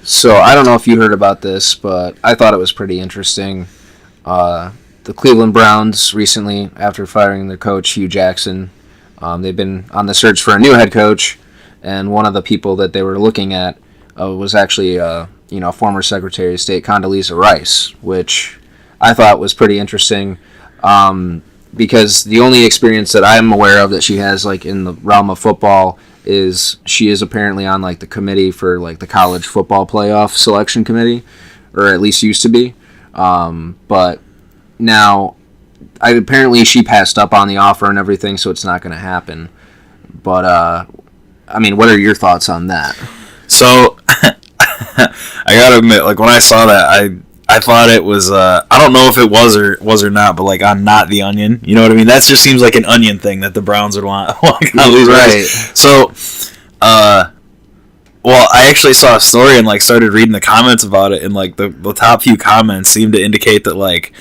So I don't know if you heard about this, but I thought it was pretty interesting. The Cleveland Browns recently, after firing their coach Hugh Jackson, they've been on the search for a new head coach, and one of the people that they were looking at was actually former Secretary of State Condoleezza Rice, which I thought was pretty interesting. Because the only experience that I'm aware of that she has like in the realm of football is she is apparently on like the committee for like the college football playoff selection committee, or at least used to be. But now, apparently she passed up on the offer and everything, so it's not going to happen. But I mean, what are your thoughts on that? So I gotta admit, like when I saw that, I thought it was I don't know if it was or not, but like on Not the Onion, you know what I mean? That just seems like an Onion thing that the Browns would want. Right. So well, I actually saw a story and like started reading the comments about it, and like the top few comments seemed to indicate that like,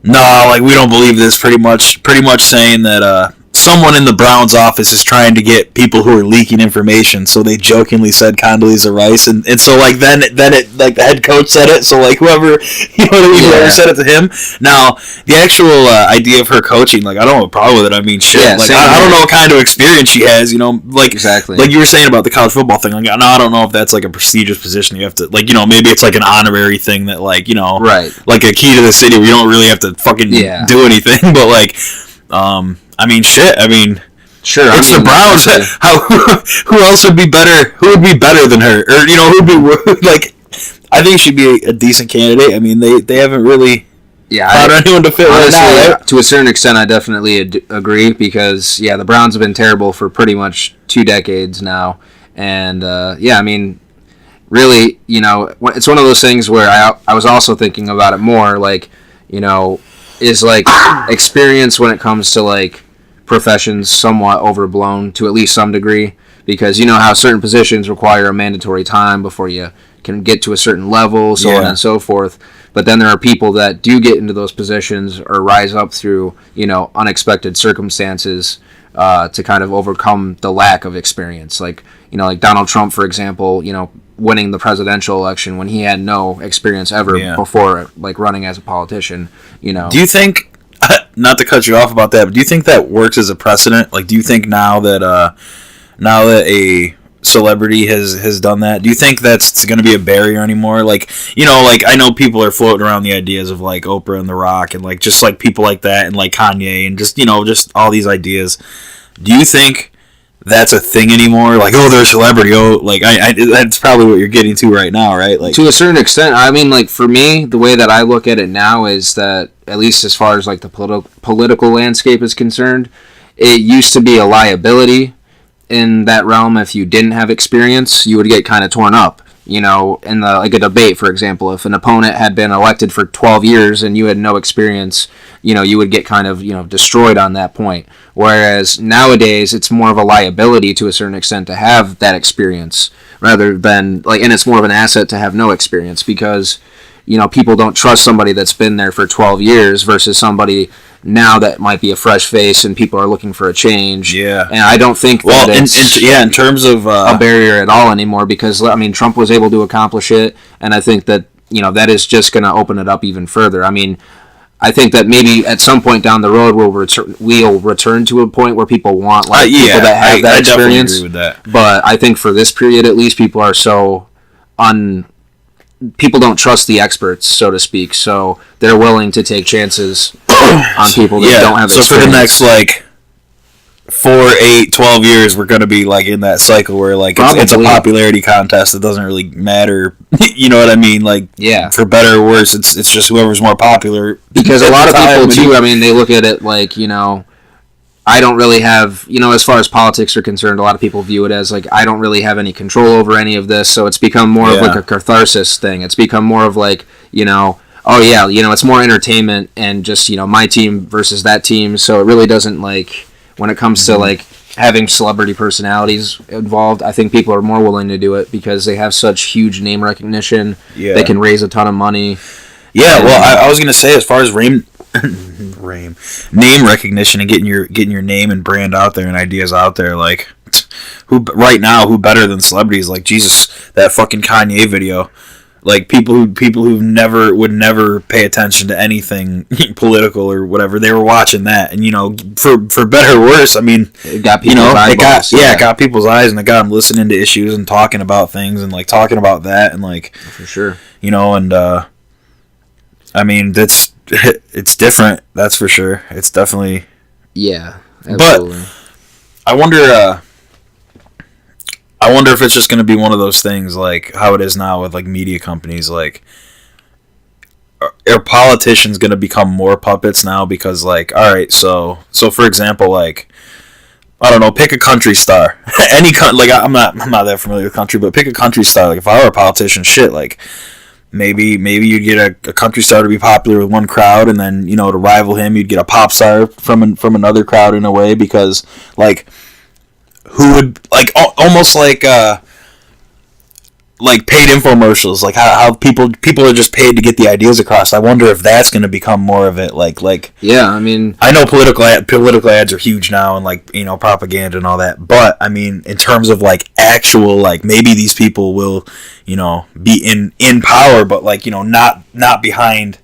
no, like we don't believe this. Pretty much saying that someone in the Browns office is trying to get people who are leaking information. So they jokingly said Condoleezza Rice, and so like then it like the head coach said it. So like whoever whoever said it to him. Now the actual idea of her coaching, like I don't have a problem with it. I mean, shit. Yeah, like I don't know what kind of experience she has. You know, like exactly like you were saying about the college football thing. Like no, I don't know if that's like a prestigious position. You have to like maybe it's like an honorary thing that like right, like a key to the city where you don't really have to fucking do anything. But like I mean, shit. I mean, sure. It's the Browns. Who else would be better? Who would be better than her? Or who'd be like? I think she'd be a decent candidate. I mean, they haven't really found anyone to fit right now. Right? To a certain extent, I definitely agree because the Browns have been terrible for pretty much 2 decades now, and I mean, really, it's one of those things where I was also thinking about it more, like, is like experience when it comes to like professions somewhat overblown to at least some degree, because how certain positions require a mandatory time before you can get to a certain level, so on and so forth. But then there are people that do get into those positions or rise up through unexpected circumstances to kind of overcome the lack of experience, like like Donald Trump, for example, winning the presidential election when he had no experience ever before, like running as a politician. Do you think, not to cut you off about that, but do you think that works as a precedent? Like, do you think now that a celebrity has done that, do you think that's going to be a barrier anymore? Like, like I know people are floating around the ideas of like Oprah and The Rock and like just like people like that and like Kanye and just just all these ideas. Do you think that's a thing anymore? Like, oh, they're a celebrity. Oh, like that's probably what you're getting to right now, right? Like, to a certain extent. I mean, like for me, the way that I look at it now is that, at least as far as like the political landscape is concerned, it used to be a liability in that realm. If you didn't have experience, you would get kind of torn up. In like a debate, for example, if an opponent had been elected for 12 years and you had no experience, you would get kind of, destroyed on that point. Whereas nowadays, it's more of a liability to a certain extent to have that experience rather than, like, and it's more of an asset to have no experience because, people don't trust somebody that's been there for 12 years versus somebody now that might be a fresh face and people are looking for a change. Yeah. And I don't think that in terms of a barrier at all anymore, because I mean Trump was able to accomplish it, and I think that that is just going to open it up even further. I mean, I think that maybe at some point down the road we'll return to a point where people want people that have that experience. I definitely agree with that. But I think for this period at least, people are people don't trust the experts, so to speak, so they're willing to take chances on people that don't have experience. So for the next, like, 4, 8, 12 years, we're going to be, like, in that cycle where, like, it's a popularity contest. It doesn't really matter, you know what I mean? Like, for better or worse, it's just whoever's more popular. Because a lot of people, too, I mean, they look at it like, I don't really have, as far as politics are concerned, a lot of people view it as, like, I don't really have any control over any of this, so it's become more of, like, a catharsis thing. It's become more of, like, it's more entertainment and just, my team versus that team, so it really doesn't, like, when it comes to, like, having celebrity personalities involved, I think people are more willing to do it because they have such huge name recognition. Yeah. They can raise a ton of money. Yeah, well, I was going to say, as far as name recognition and getting your name and brand out there and ideas out there, like, who right now who better than celebrities? Like Jesus, that fucking Kanye video. Like people who never would never pay attention to anything political or whatever, they were watching that, and for better or worse, I mean, it got people's eyeballs. It got people's eyes, and it got them listening to issues and talking about things and like talking about that and like for sure, and I mean it's different, that's for sure. It's definitely absolutely. But I wonder if it's just going to be one of those things like how it is now with like media companies. Like, are politicians going to become more puppets now? Because like, all right, so for example, like, I don't know, pick a country star. Like I'm not that familiar with country, but pick a country star. Like if I were a politician, shit, like maybe you'd get a country star to be popular with one crowd, and then to rival him, you'd get a pop star from another crowd in a way, because like. Who would like almost like paid infomercials, like how people are just paid to get the ideas across. I wonder if that's going to become more of it. Like yeah, I mean, I know political ads are huge now, and like propaganda and all that. But I mean, in terms of like actual, like maybe these people will be in power, but like not behind,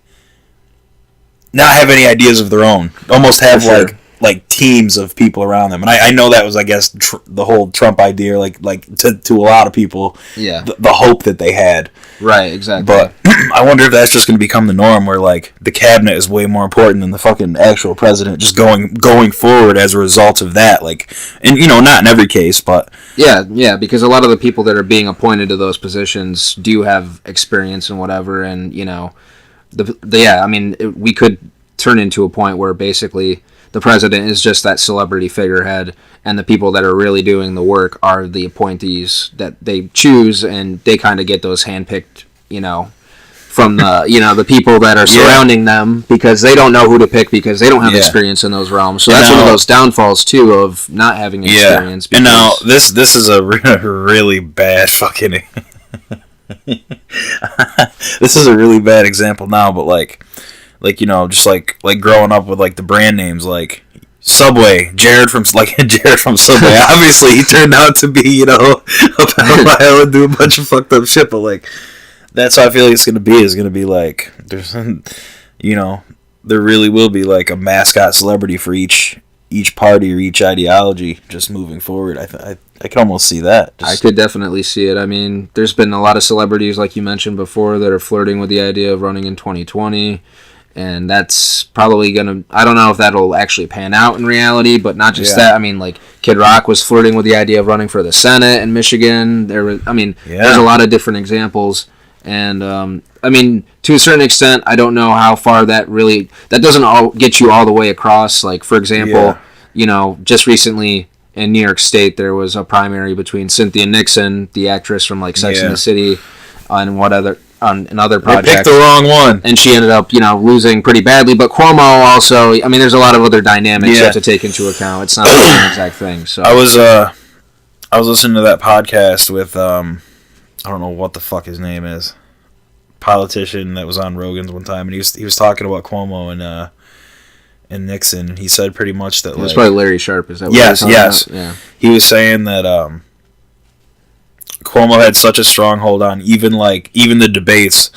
not have any ideas of their own. Almost have sure. like teams of people around them, and I know that was, I guess, the whole Trump idea, like to a lot of people, the hope that they had, right, exactly. But I wonder if that's just going to become the norm, where like the cabinet is way more important than the fucking actual president, just going forward as a result of that. Like, and not in every case, but yeah, because a lot of the people that are being appointed to those positions do have experience and whatever, and I mean, we could turn into a point where basically the president is just that celebrity figurehead, and the people that are really doing the work are the appointees that they choose, and they kind of get those handpicked, from the the people that are surrounding them, because they don't know who to pick, because they don't have experience in those realms. So that's one of those downfalls too of not having experience. And now this is a really bad fucking. This is a really bad example now, but like just like growing up with like the brand names, like Subway, Jared from Subway. Obviously, he turned out to be a pedophile and do a bunch of fucked up shit. But like, that's how I feel like it's gonna be. Is gonna be like there's, there really will be like a mascot celebrity for each party or each ideology just moving forward. I can almost see that. I could definitely see it. I mean, there's been a lot of celebrities, like you mentioned before, that are flirting with the idea of running in 2020. And that's probably going to... I don't know if that'll actually pan out in reality, but not just that. I mean, like, Kid Rock was flirting with the idea of running for the Senate in Michigan. There's a lot of different examples. And, I mean, to a certain extent, I don't know how far that really... That doesn't all get you all the way across. Like, for example, just recently in New York State, there was a primary between Cynthia Nixon, the actress from, like, Sex and the City, on another project. They picked the wrong one. And she ended up, losing pretty badly. But Cuomo also, I mean, there's a lot of other dynamics you have to take into account. It's not the same exact thing. So I was listening to that podcast with, I don't know what the fuck his name is, politician that was on Rogan's one time, and he was talking about Cuomo and Nixon, and he said pretty much that, it was probably Larry Sharp, is that what yes. about? Yeah. He was saying that Cuomo had such a stronghold on even the debates,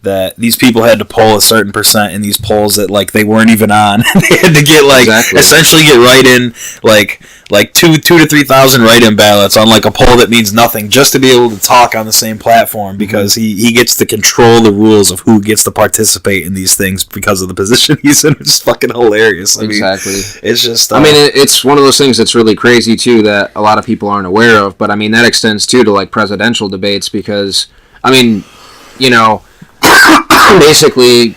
that these people had to poll a certain percent in these polls that like they weren't even on. They had to get essentially get write-in like 2,000 to 3,000 write-in ballots on like a poll that means nothing, just to be able to talk on the same platform, because he gets to control the rules of who gets to participate in these things because of the position he's in. It's fucking hilarious. I mean, it's just I mean, it's one of those things that's really crazy too, that a lot of people aren't aware of, but I mean that extends too to like presidential debates, because I mean, basically,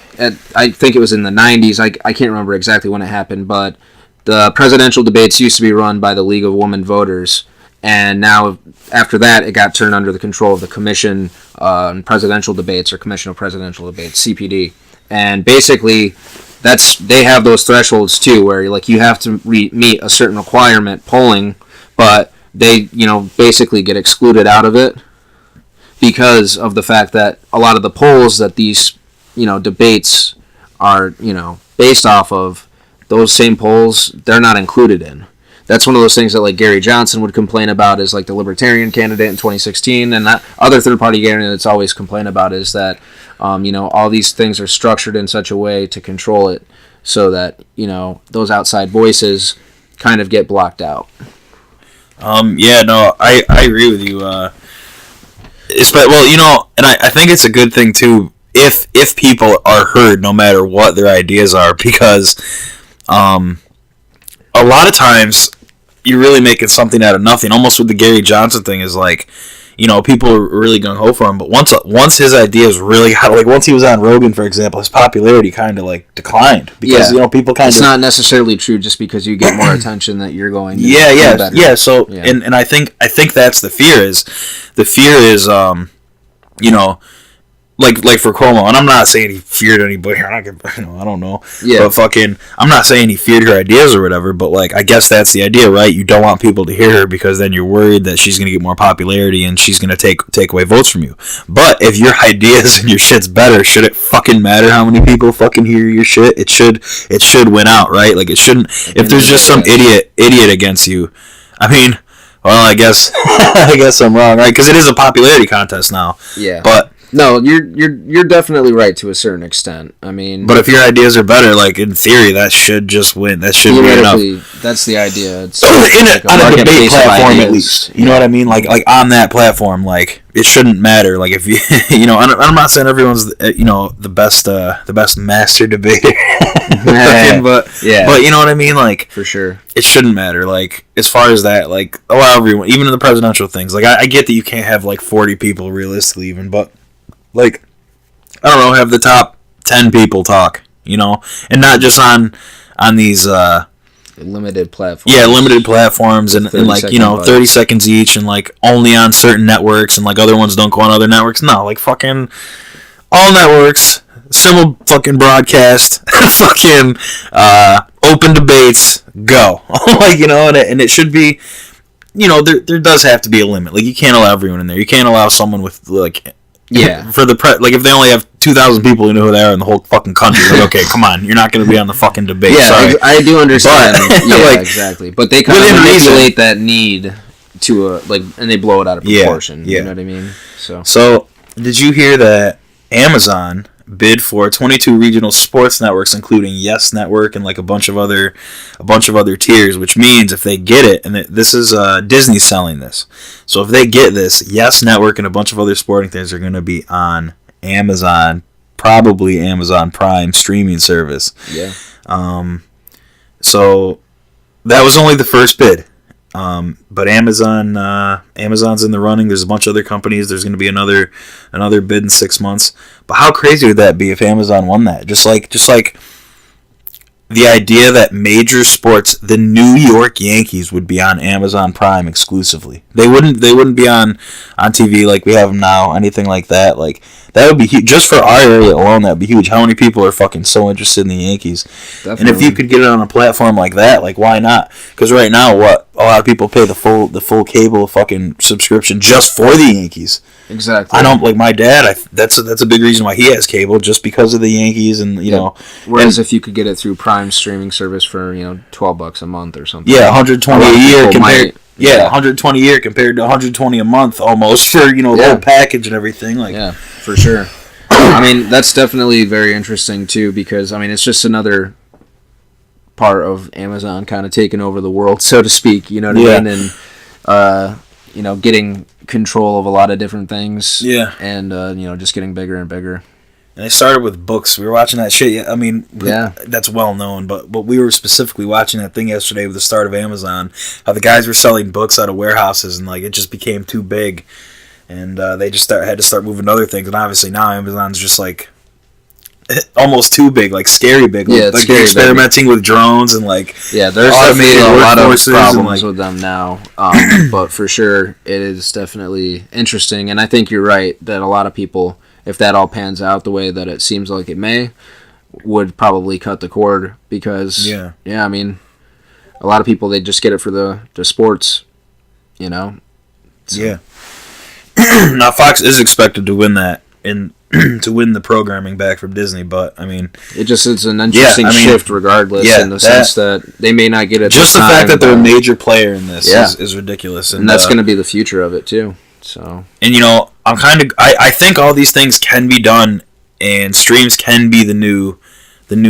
I think it was in the 90s, I can't remember exactly when it happened, but the presidential debates used to be run by the League of Women Voters, and now after that it got turned under the control of the Commission on Presidential Debates, or Commission of Presidential Debates, CPD. And basically they have those thresholds too, where like you have to meet a certain requirement polling, but they basically get excluded out of it because of the fact that a lot of the polls that these debates are based off of, those same polls, they're not included in. that's one of those things that like Gary Johnson would complain about is like the Libertarian candidate in 2016, and that other third-party candidates always complain about is that all these things are structured in such a way to control it so that those outside voices kind of get blocked out. I agree with you. And I think it's a good thing too if people are heard no matter what their ideas are, because a lot of times you're really making something out of nothing. Almost with the Gary Johnson thing is like, people are really gung-ho for him, but once his ideas really got, like once he was on Rogan, for example, his popularity kind of like declined because people kind of. It's not necessarily true just because you get more attention that you're going. So and I think that's the fear is, like for Cuomo, and I'm not saying he feared anybody. I don't know. Yeah. But I'm not saying he feared her ideas or whatever. But like, I guess that's the idea, right? You don't want people to hear her because then you're worried that she's gonna get more popularity and she's gonna take away votes from you. But if your ideas and your shit's better, should it fucking matter how many people fucking hear your shit? It should win out, right? Like it shouldn't. If there's just some idiot against you, I mean, well, I guess I'm wrong, right? Because it is a popularity contest now. Yeah. But. No, you're definitely right to a certain extent. I mean, but if your ideas are better, like in theory, that should just win. That should be enough. That's the idea. It's on a debate platform, at least. You know what I mean? Like on that platform, like it shouldn't matter. Like if you, I'm not saying everyone's, the best master debater. but you know what I mean? Like for sure, it shouldn't matter. Like as far as that, like allow everyone, even in the presidential things. Like I get that you can't have like 40 people realistically, even, but. Like, I don't know, have the top 10 people talk, and not just on these limited platforms. Yeah, limited platforms and like, 30 seconds each and like only on certain networks and like other ones don't go on other networks. No, like fucking all networks, simple fucking broadcast, fucking open debates, go. Like, and it should be, there does have to be a limit. Like you can't allow everyone in there. You can't allow someone with like for the like if they only have 2,000 people who know who they are in the whole fucking country, like okay, come on, you're not going to be on the fucking debate. Yeah, sorry. I do understand. Like, exactly. But they kind of manipulate that need to and they blow it out of proportion. Yeah. You know what I mean? So did you hear that Amazon bid for 22 regional sports networks, including Yes Network and like a bunch of other tiers, which means if they get it, and this is Disney selling this, so if they get this, Yes Network and a bunch of other sporting things are going to be on Amazon, probably Amazon Prime streaming service. Yeah. So that was only the first bid. But Amazon's in the running. There's a bunch of other companies. There's going to be another bid in 6 months. But how crazy would that be if Amazon won that? Just like the idea that major sports, the New York Yankees would be on Amazon Prime exclusively. They wouldn't be on TV like we have them now. Anything like that, like that would be huge. Just for our area alone, that would be huge. How many people are fucking so interested in the Yankees? Definitely. And if you could get it on a platform like that, like why not? Because right now, a lot of people pay the full cable fucking subscription just for the Yankees. Exactly. I don't like my dad. That's a big reason why he has cable, just because of the Yankees, and know. Whereas if you could get it through Prime streaming service for $12 a month or something. Yeah, 120 a year compared. 120 a year compared to 120 a month almost for the whole package and everything. Like yeah, for sure. I mean, that's definitely very interesting too, because I mean it's just another part of Amazon kind of taking over the world, so to speak. You know what I mean? And getting control of a lot of different things. Yeah. And just getting bigger and bigger. And they started with books. We were watching that shit. I mean, that's well known. But we were specifically watching that thing yesterday with the start of Amazon. How the guys were selling books out of warehouses, and like it just became too big, and they just had to start moving to other things. And obviously now Amazon's just like almost too big, like scary big. Yeah, like scary experimenting with drones and like there's definitely a lot of problems with them now. But for sure, it is definitely interesting, and I think you're right that a lot of people, if that all pans out the way that it seems like it may, would probably cut the cord because I mean, a lot of people, they just get it for the sports, So. Yeah. Now Fox is expected to win that in to win the programming back from Disney. But I mean, it's an interesting shift, regardless, in the sense that they may not get it. Just the fact that they're a major player in this is ridiculous, and that's going to be the future of it too. So, and I think all these things can be done, and streams can be the new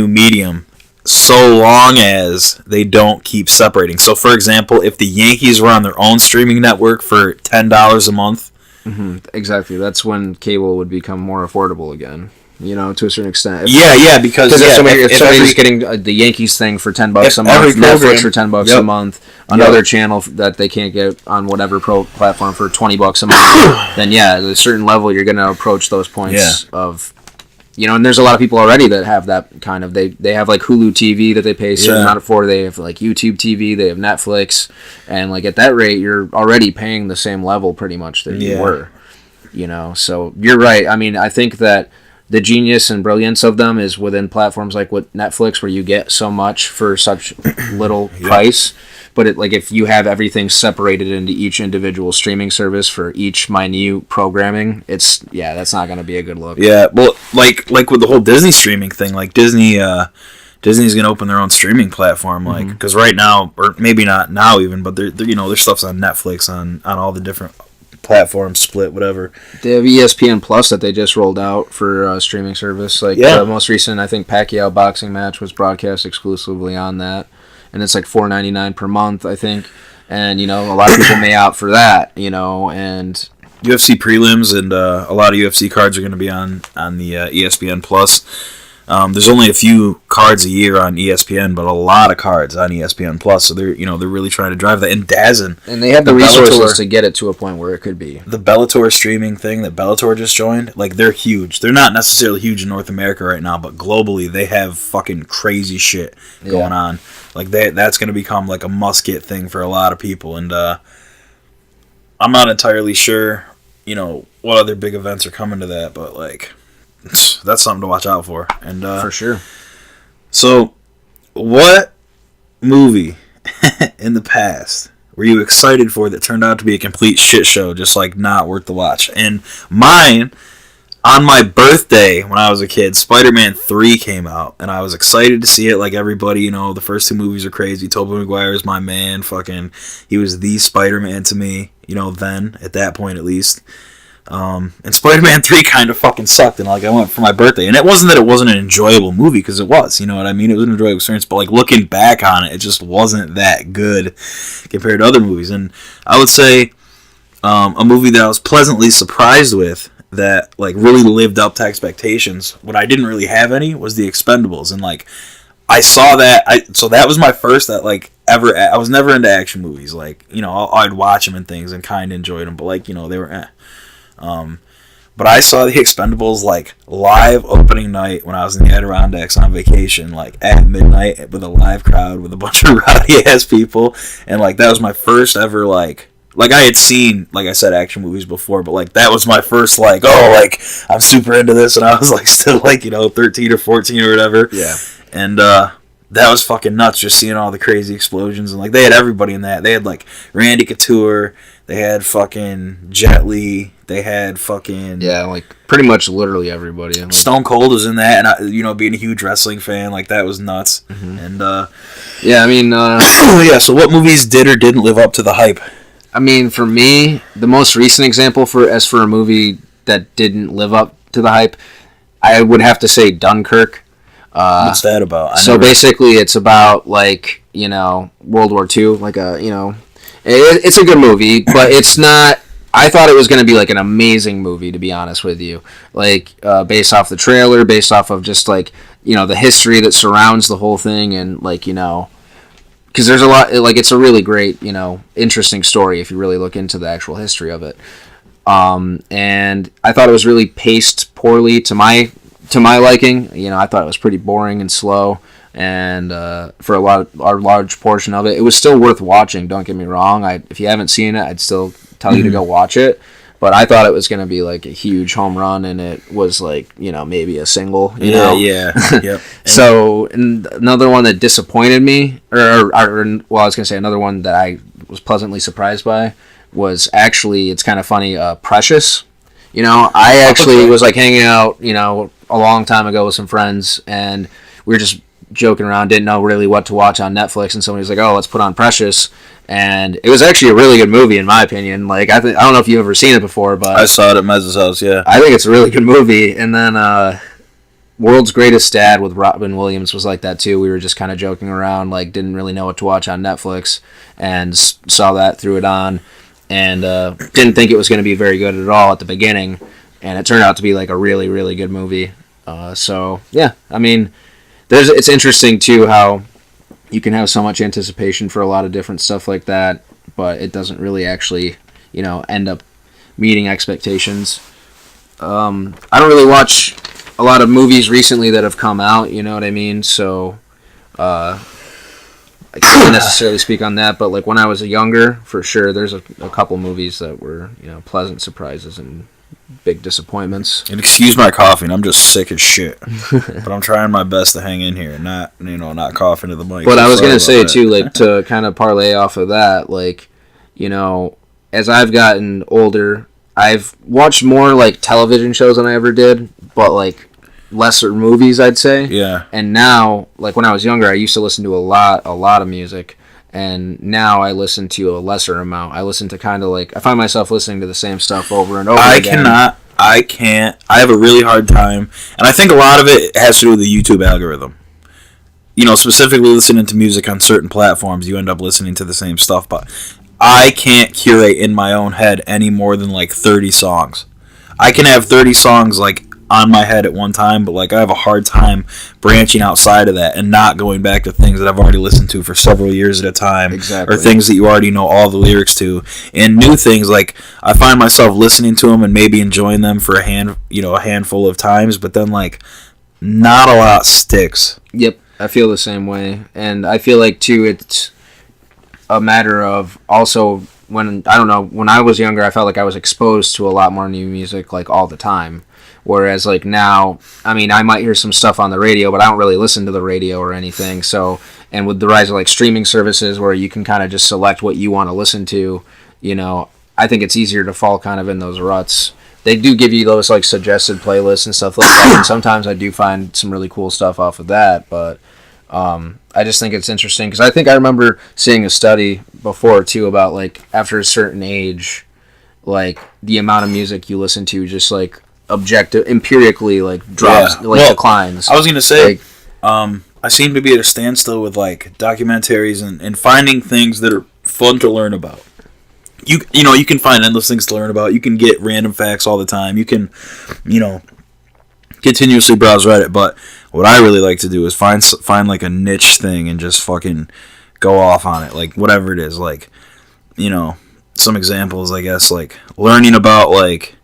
medium, so long as they don't keep separating. So, for example, if the Yankees were on their own streaming network for $10 a month. Mm-hmm. Exactly. That's when cable would become more affordable again. To a certain extent. Because if somebody's getting the Yankees thing for $10 a month, Netflix for $10 a month, another channel that they can't get on whatever platform for $20 a month, then at a certain level you're going to approach those points of. And there's a lot of people already that have that kind of, they have like Hulu TV that they pay a certain amount for, they have like YouTube TV, they have Netflix, and like at that rate you're already paying the same level pretty much that you were, so you're right. I mean, I think that the genius and brilliance of them is within platforms like with Netflix, where you get so much for such little price. But if you have everything separated into each individual streaming service for each minute programming, that's not going to be a good look. Yeah, well, like with the whole Disney streaming thing, like Disney's going to open their own streaming platform, because right now, or maybe not now even, but their stuff's on Netflix, on all the different platforms, split, whatever. They have ESPN Plus that they just rolled out for streaming service. The most recent, I think, Pacquiao boxing match was broadcast exclusively on that. And it's like $4.99 per month, I think. And, a lot of people may opt for that, and... UFC prelims and a lot of UFC cards are going to be on the ESPN Plus. There's only a few cards a year on ESPN, but a lot of cards on ESPN Plus. So they're really trying to drive that. And DAZN. And they have the resources to get it to a point where it could be. The Bellator streaming thing that Bellator just joined, they're huge. They're not necessarily huge in North America right now, but globally they have fucking crazy shit going on. That's going to become a must-get thing for a lot of people. And I'm not entirely sure, what other big events are coming to that, but that's something to watch out for. And for sure. So, what movie in the past were you excited for that turned out to be a complete shit show, just not worth the watch? And mine, on my birthday when I was a kid, Spider-Man 3 came out, and I was excited to see it like everybody. The first two movies are crazy. Tobey Maguire is my man. He was the Spider-Man to me, then, at that point at least. And Spider-Man 3 kind of fucking sucked, and I went for my birthday. And it wasn't that it wasn't an enjoyable movie, because it was, you know what I mean? It was an enjoyable experience, but looking back on it, it just wasn't that good compared to other movies. And I would say a movie that I was pleasantly surprised with, that really lived up to expectations, when I didn't really have any, was The Expendables. And I saw that, so that was my first that ever. I was never into action movies. I'd watch them and things and kind of enjoyed them, but they were but I saw The Expendables live opening night when I was in the Adirondacks on vacation, at midnight with a live crowd with a bunch of rowdy ass people, and that was my first ever I had seen, I said, action movies before, but that was my first I'm super into this, and I was still 13 or 14 or whatever. Yeah. And that was fucking nuts, just seeing all the crazy explosions, and they had everybody in that. They had Randy Couture, they had fucking Jet Li, they had fucking pretty much literally everybody. Stone Cold was in that, and I, being a huge wrestling fan, that was nuts. Mm-hmm. And yeah, I mean, so what movies did or didn't live up to the hype? I mean, for me, the most recent example for a movie that didn't live up to the hype, I would have to say Dunkirk. What's that about? Basically, it's about World War II. It's a good movie, but it's not. I thought it was going to be an amazing movie, to be honest with you. Based off the trailer, based off of just the history that surrounds the whole thing, and because there's a lot, it's a really great, interesting story if you really look into the actual history of it. And I thought it was really paced poorly to my liking. I thought it was pretty boring and slow, and for a large portion of it, it was still worth watching. Don't get me wrong. If you haven't seen it, I'd still tell you to go watch it. But I thought it was going to be a huge home run, and it was maybe a single. Yeah. Yep. So another one that disappointed me, or I was going to say another one that I was pleasantly surprised by was actually, it's kind of funny, Precious. You know, I actually was like hanging out, you know, a long time ago with some friends, and we were just joking around, didn't know really what to watch on Netflix, and somebody was like, "Oh, let's put on Precious," and it was actually a really good movie in my opinion. Like, I don't know if you've ever seen it before, but I saw it at Mez's house. Yeah, I think it's a really good movie. And then World's Greatest Dad with Robin Williams was like that too. We were just kind of joking around, like didn't really know what to watch on Netflix, and saw that, threw it on, and didn't think it was going to be very good at all at the beginning, and it turned out to be like a really, really good movie. So yeah, I mean, it's interesting too how you can have so much anticipation for a lot of different stuff like that, but it doesn't really actually, you know, end up meeting expectations. I don't really watch a lot of movies recently that have come out, you know what I mean? So I can't necessarily speak on that, but like when I was younger, for sure, there's a couple movies that were, you know, pleasant surprises and big disappointments. And excuse my coughing, I'm just sick as shit. But I'm trying my best to hang in here, not coughing to the mic. But I was gonna say too, like to kind of parlay off of that, like, you know, as I've gotten older, I've watched more like television shows than I ever did, but like lesser movies, I'd say. Yeah. And now, like when I was younger, I used to listen to a lot of music. And now I listen to a lesser amount. I listen to kind of like, I find myself listening to the same stuff over and over again. I can't. I have a really hard time. And I think a lot of it has to do with the YouTube algorithm. You know, specifically listening to music on certain platforms, you end up listening to the same stuff. But I can't curate in my own head any more than like 30 songs. I can have 30 songs like on my head at one time, but like I have a hard time branching outside of that and not going back to things that I've already listened to for several years at a time. Exactly. Or things that you already know all the lyrics to, and new things. Like I find myself listening to them and maybe enjoying them for a handful of times, but then like not a lot sticks. Yep, I feel the same way, and I feel like too it's a matter of also when I was younger, I felt like I was exposed to a lot more new music like all the time. Whereas, like, now, I mean, I might hear some stuff on the radio, but I don't really listen to the radio or anything. So, and with the rise of, like, streaming services where you can kind of just select what you want to listen to, you know, I think it's easier to fall kind of in those ruts. They do give you those, like, suggested playlists and stuff like that, and sometimes I do find some really cool stuff off of that, but I just think it's interesting, because I think I remember seeing a study before, too, about, like, after a certain age, like, the amount of music you listen to just, like, empirically like drops, declines. I was gonna say, like, I seem to be at a standstill with like documentaries and finding things that are fun to learn about. You know, you can find endless things to learn about. You can get random facts all the time. You can, you know, continuously browse Reddit. But what I really like to do is find like a niche thing and just fucking go off on it, like whatever it is. Like, you know, some examples, I guess, like learning about like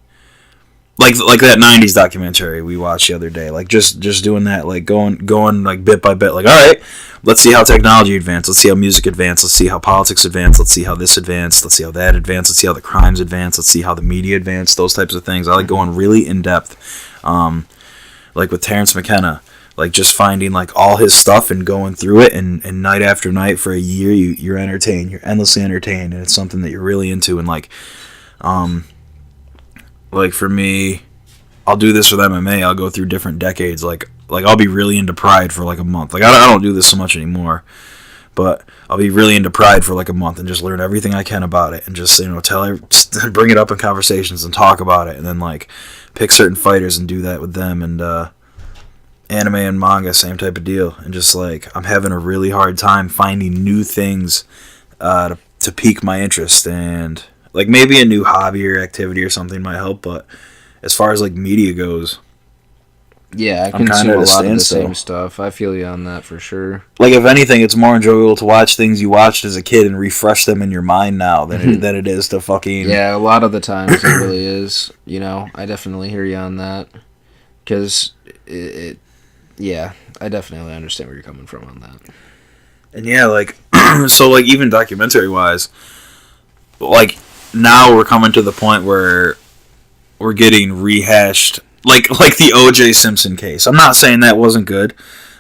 that 90s documentary we watched the other day, like just doing that, like going like bit by bit, like, all right, let's see how technology advanced, let's see how music advanced, let's see how politics advanced, let's see how this advanced, let's see how that advanced, let's see how the crimes advanced, let's see how the media advanced, those types of things. I like going really in depth, like with Terrence McKenna, like just finding like all his stuff and going through it, and night after night for a year you're entertained, you're endlessly entertained, and it's something that you're really into. And like for me, I'll do this with MMA. I'll go through different decades. Like I'll be really into Pride for like a month. Like I don't do this so much anymore, but I'll be really into Pride for like a month and just learn everything I can about it, and just, you know, bring it up in conversations and talk about it, and then like pick certain fighters and do that with them. And anime and manga, same type of deal. And just like I'm having a really hard time finding new things to pique my interest, and like maybe a new hobby or activity or something might help, but as far as like media goes, yeah, I consume a lot of the same stuff. I feel you on that for sure. Like if anything, it's more enjoyable to watch things you watched as a kid and refresh them in your mind now than it is to fucking... Yeah, a lot of the times it really is. You know, I definitely hear you on that. Because yeah, I definitely understand where you're coming from on that. And yeah, like, so like even documentary wise, like now we're coming to the point where we're getting rehashed, like the O.J. Simpson case. I'm not saying that wasn't good.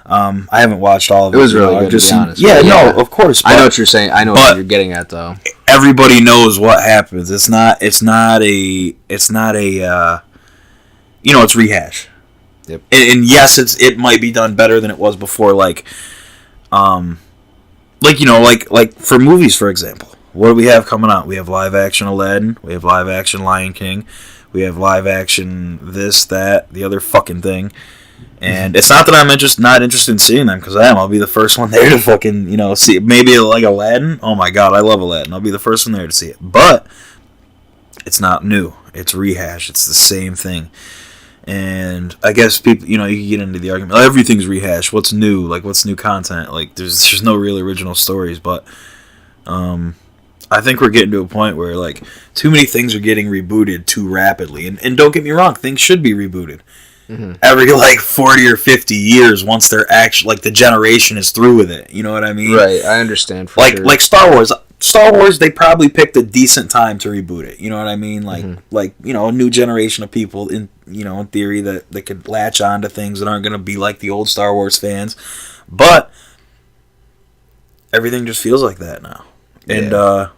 I haven't watched all of it. It was really good, to be honest. Yeah, yeah, no, of course. I know what you're saying. I know what you're getting at, though. Everybody knows what happens. It's not a it's rehash. Yep. And yes, it might be done better than it was before. Like for movies, for example. What do we have coming out? We have live action Aladdin. We have live action Lion King. We have live action this, that, the other fucking thing. And it's not that I'm not interested in seeing them, because I am. I'll be the first one there to fucking, see it. Maybe like Aladdin. Oh my god, I love Aladdin. I'll be the first one there to see it. But it's not new. It's rehash. It's the same thing. And I guess people, you can get into the argument. Everything's rehash. What's new? Like, what's new content? Like, there's no real original stories. But I think we're getting to a point where, like, too many things are getting rebooted too rapidly. And don't get me wrong, things should be rebooted. Mm-hmm. Every, 40 or 50 years, once they're actually, the generation is through with it. You know what I mean? Right, I understand. Sure. Like Star Wars. Star Wars, they probably picked a decent time to reboot it. You know what I mean? A new generation of people, in theory, that could latch on to things that aren't going to be like the old Star Wars fans. But everything just feels like that now. And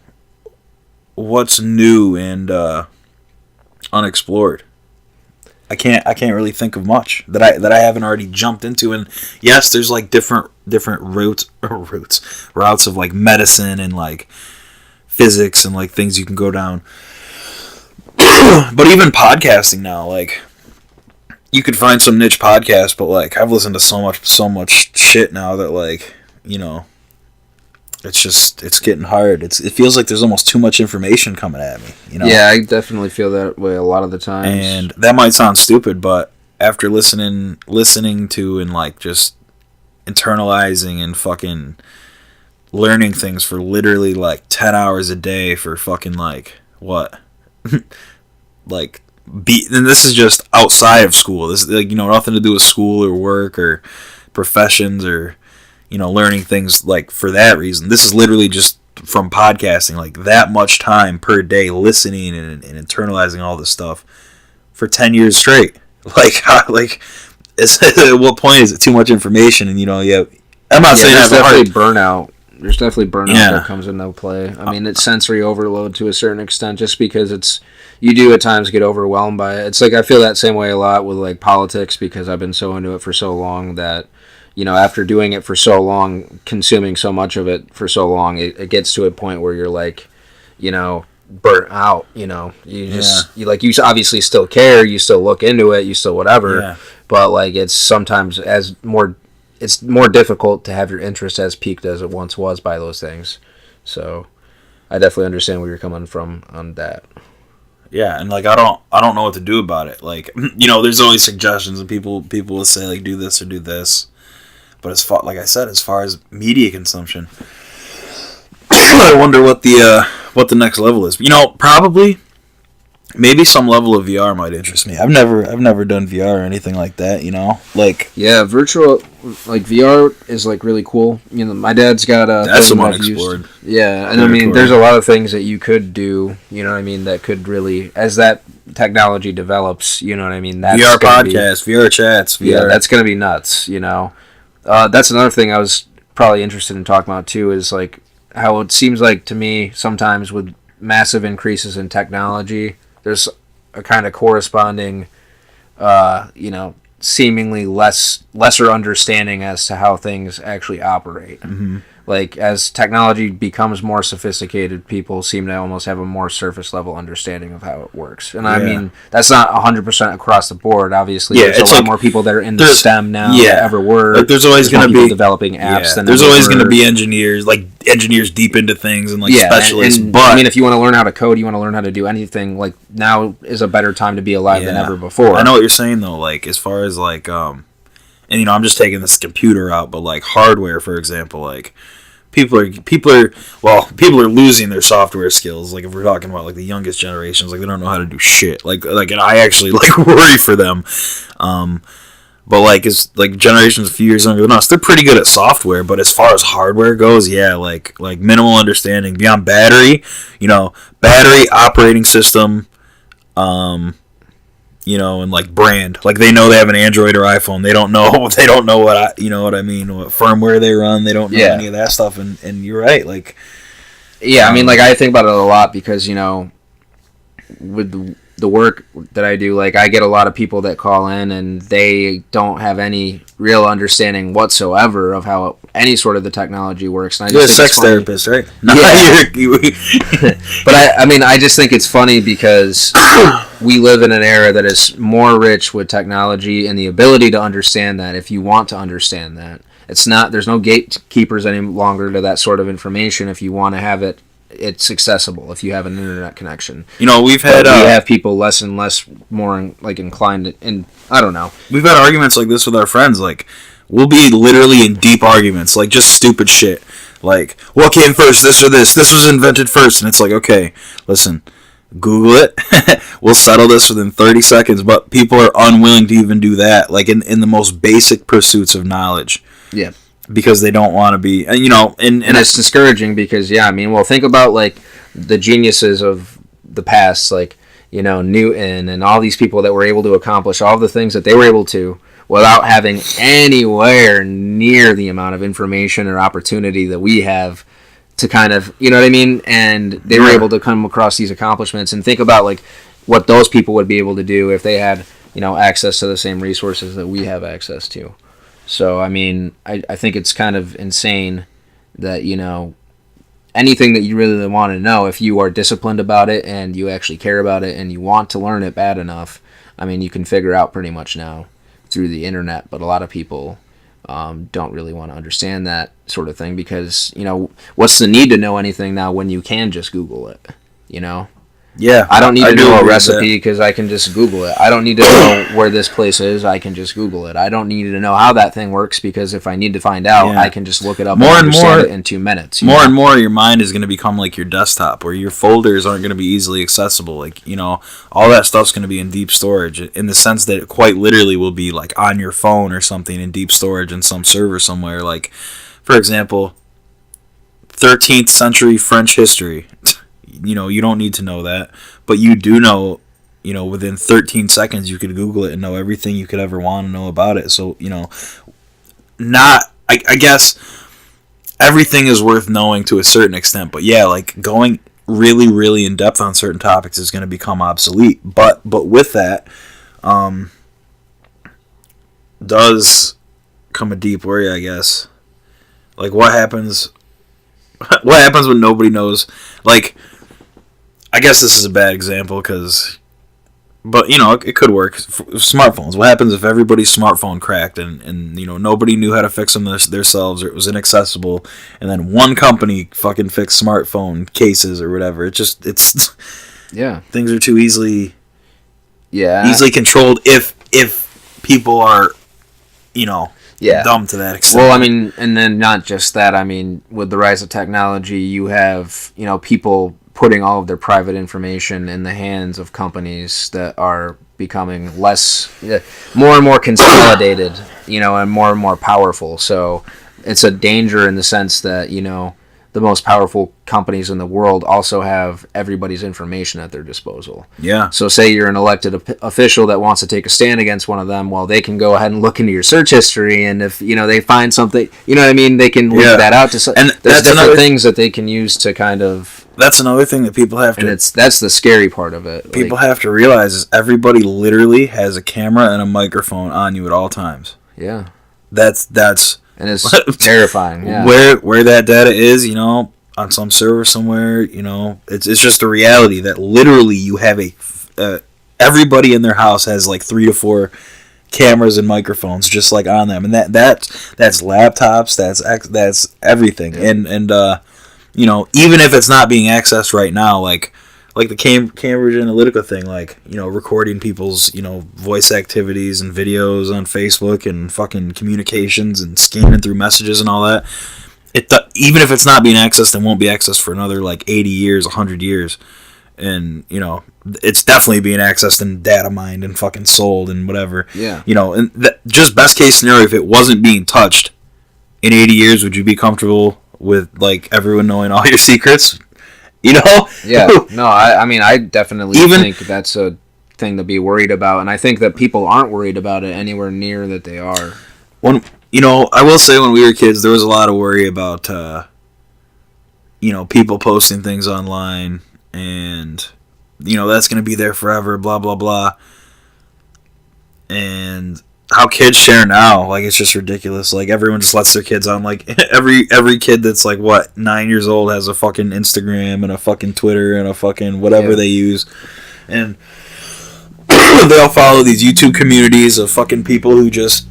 what's new and unexplored? I can't really think of much that I haven't already jumped into. And yes, there's different routes of medicine and physics and things you can go down. But even podcasting now, you could find some niche podcast, but I've listened to so much shit now that it's getting hard. It feels like there's almost too much information coming at me. Yeah, I definitely feel that way a lot of the times. And that might sound stupid, but after listening to and just internalizing and fucking learning things for literally 10 hours a day for fucking what? And this is just outside of school. This is nothing to do with school or work or professions or learning things for that reason. This is literally just from podcasting, that much time per day listening and internalizing all this stuff for 10 years straight. At what point is it too much information? And I'm not saying there's definitely burnout. There's definitely burnout that comes into play. I mean, it's sensory overload to a certain extent, just because you do at times get overwhelmed by it. It's I feel that same way a lot with politics, because I've been so into it for so long that after doing it for so long, consuming so much of it for so long, it gets to a point where you're burnt out. You obviously still care, you still look into it, you still whatever, but it's sometimes it's more difficult to have your interest as peaked as it once was by those things. So I definitely understand where you're coming from on that. Yeah, and I don't know what to do about it. There's always suggestions, and people will say do this or do this. But as far as media consumption, I wonder what the next level is. Probably maybe some level of VR might interest me. I've never done VR or anything like that. Yeah, virtual VR is really cool. My dad's got a. That's some unexplored. Yeah, and there's a lot of things that you could do. That could really, as that technology develops. That's VR podcasts, VR chats, VR. Yeah, that's gonna be nuts. That's another thing I was probably interested in talking about too, is how it seems to me sometimes with massive increases in technology, there's a kind of corresponding, seemingly lesser understanding as to how things actually operate. Mm-hmm. As technology becomes more sophisticated, people seem to almost have a more surface level understanding of how it works. And I mean, that's not 100% across the board. Obviously, there's a lot more people that are in the STEM now than ever were. There's always going to be developing apps. Than there's always going to be engineers, engineers deep into things and specialists. But if you want to learn how to code, you want to learn how to do anything. Now is a better time to be alive than ever before. I know what you're saying though. As far as and I'm just taking this computer out, but hardware, for example, people are losing their software skills. If we're talking about the youngest generations, they don't know how to do shit. And I actually worry for them. But it's generations a few years younger than us, they're pretty good at software. But as far as hardware goes, minimal understanding beyond battery, battery, operating system, and like brand. Like they know they have an Android or iPhone. They don't know what what I mean, what firmware they run. They don't know any of that stuff. And you're right. Like, yeah, I mean, like I think about it a lot because with the work that I do, like I get a lot of people that call in and they don't have any real understanding whatsoever of how any sort of the technology works. And I You're a just think sex therapist, right? Yeah. But I just think it's funny because we live in an era that is more rich with technology and the ability to understand that if you want to understand that. There's no gatekeepers any longer to that sort of information. If you want to have it, it's accessible if you have an internet connection. We have people less and less more like inclined, and I don't know. We've had arguments like this with our friends. Like, we'll be literally in deep arguments, like just stupid shit. Like, what came first, this or this? This was invented first, and it's like, okay, listen, Google it. We'll settle this within 30 seconds. But people are unwilling to even do that. Like in the most basic pursuits of knowledge. Yeah. Because they don't want to be, and it's discouraging because, think about, like, the geniuses of the past, like, Newton and all these people that were able to accomplish all the things that they were able to without having anywhere near the amount of information or opportunity that we have to kind of, and they were able to come across these accomplishments and think about, like, what those people would be able to do if they had, access to the same resources that we have access to. So, I think it's kind of insane that, anything that you really want to know, if you are disciplined about it and you actually care about it and you want to learn it bad enough, you can figure out pretty much now through the internet. But a lot of people don't really want to understand that sort of thing because, what's the need to know anything now when you can just Google it, Yeah, I don't need to know a recipe because I can just Google it. I don't need to know where this place is. I can just Google it. I don't need to know how that thing works because if I need to find out, I can just look it up and understand it in 2 minutes. More and more, your mind is going to become like your desktop, where your folders aren't going to be easily accessible. Like, all that stuff's going to be in deep storage in the sense that it quite literally will be like on your phone or something in deep storage in some server somewhere. Like, for example, 13th century French history. You don't need to know that, but you do know, within 13 seconds you could Google it and know everything you could ever want to know about it. So, I guess everything is worth knowing to a certain extent, but yeah, like going really, really in depth on certain topics is going to become obsolete. But with that, does come a deep worry, I guess. Like, what happens when nobody knows? Like, I guess this is a bad example but it could work. Smartphones. What happens if everybody's smartphone cracked and nobody knew how to fix them themselves, or it was inaccessible, and then one company fucking fixed smartphone cases or whatever? It's yeah. Things are too easily controlled if people are dumb to that extent. Well, and then not just that. With the rise of technology, you have people putting all of their private information in the hands of companies that are becoming more and more consolidated, and more powerful. So it's a danger in the sense that, the most powerful companies in the world also have everybody's information at their disposal. Yeah. So say you're an elected official that wants to take a stand against one of them, well, they can go ahead and look into your search history, and if, they find something, they can link that out to and there's different things that they can use to kind of... That's another thing that people have to... And that's the scary part of it. People have to realize is everybody literally has a camera and a microphone on you at all times. Yeah. That's and it's terrifying. Yeah. Where that data is, on some server somewhere, it's just a reality that literally you have everybody in their house has like 3 to 4 cameras and microphones just like on them, and that's laptops, that's everything, yeah. and even if it's not being accessed right now, like the Cambridge Analytica thing, like, recording people's, voice activities and videos on Facebook and fucking communications and scanning through messages and all that. Even if it's not being accessed and won't be accessed for another, like, 80 years, 100 years. And, it's definitely being accessed and data mined and fucking sold and whatever. Yeah. And just best case scenario, if it wasn't being touched in 80 years, would you be comfortable with, like, everyone knowing all your secrets? Yeah. No, I definitely think that's a thing to be worried about, and I think that people aren't worried about it anywhere near that they are. When I will say when we were kids, there was a lot of worry about people posting things online, and that's going to be there forever, blah blah blah. And how kids share now, like, it's just ridiculous. Like, everyone just lets their kids on. Like, every kid that's like 9 years old has a fucking Instagram and a fucking Twitter and a fucking whatever they use, and they all follow these YouTube communities of fucking people who just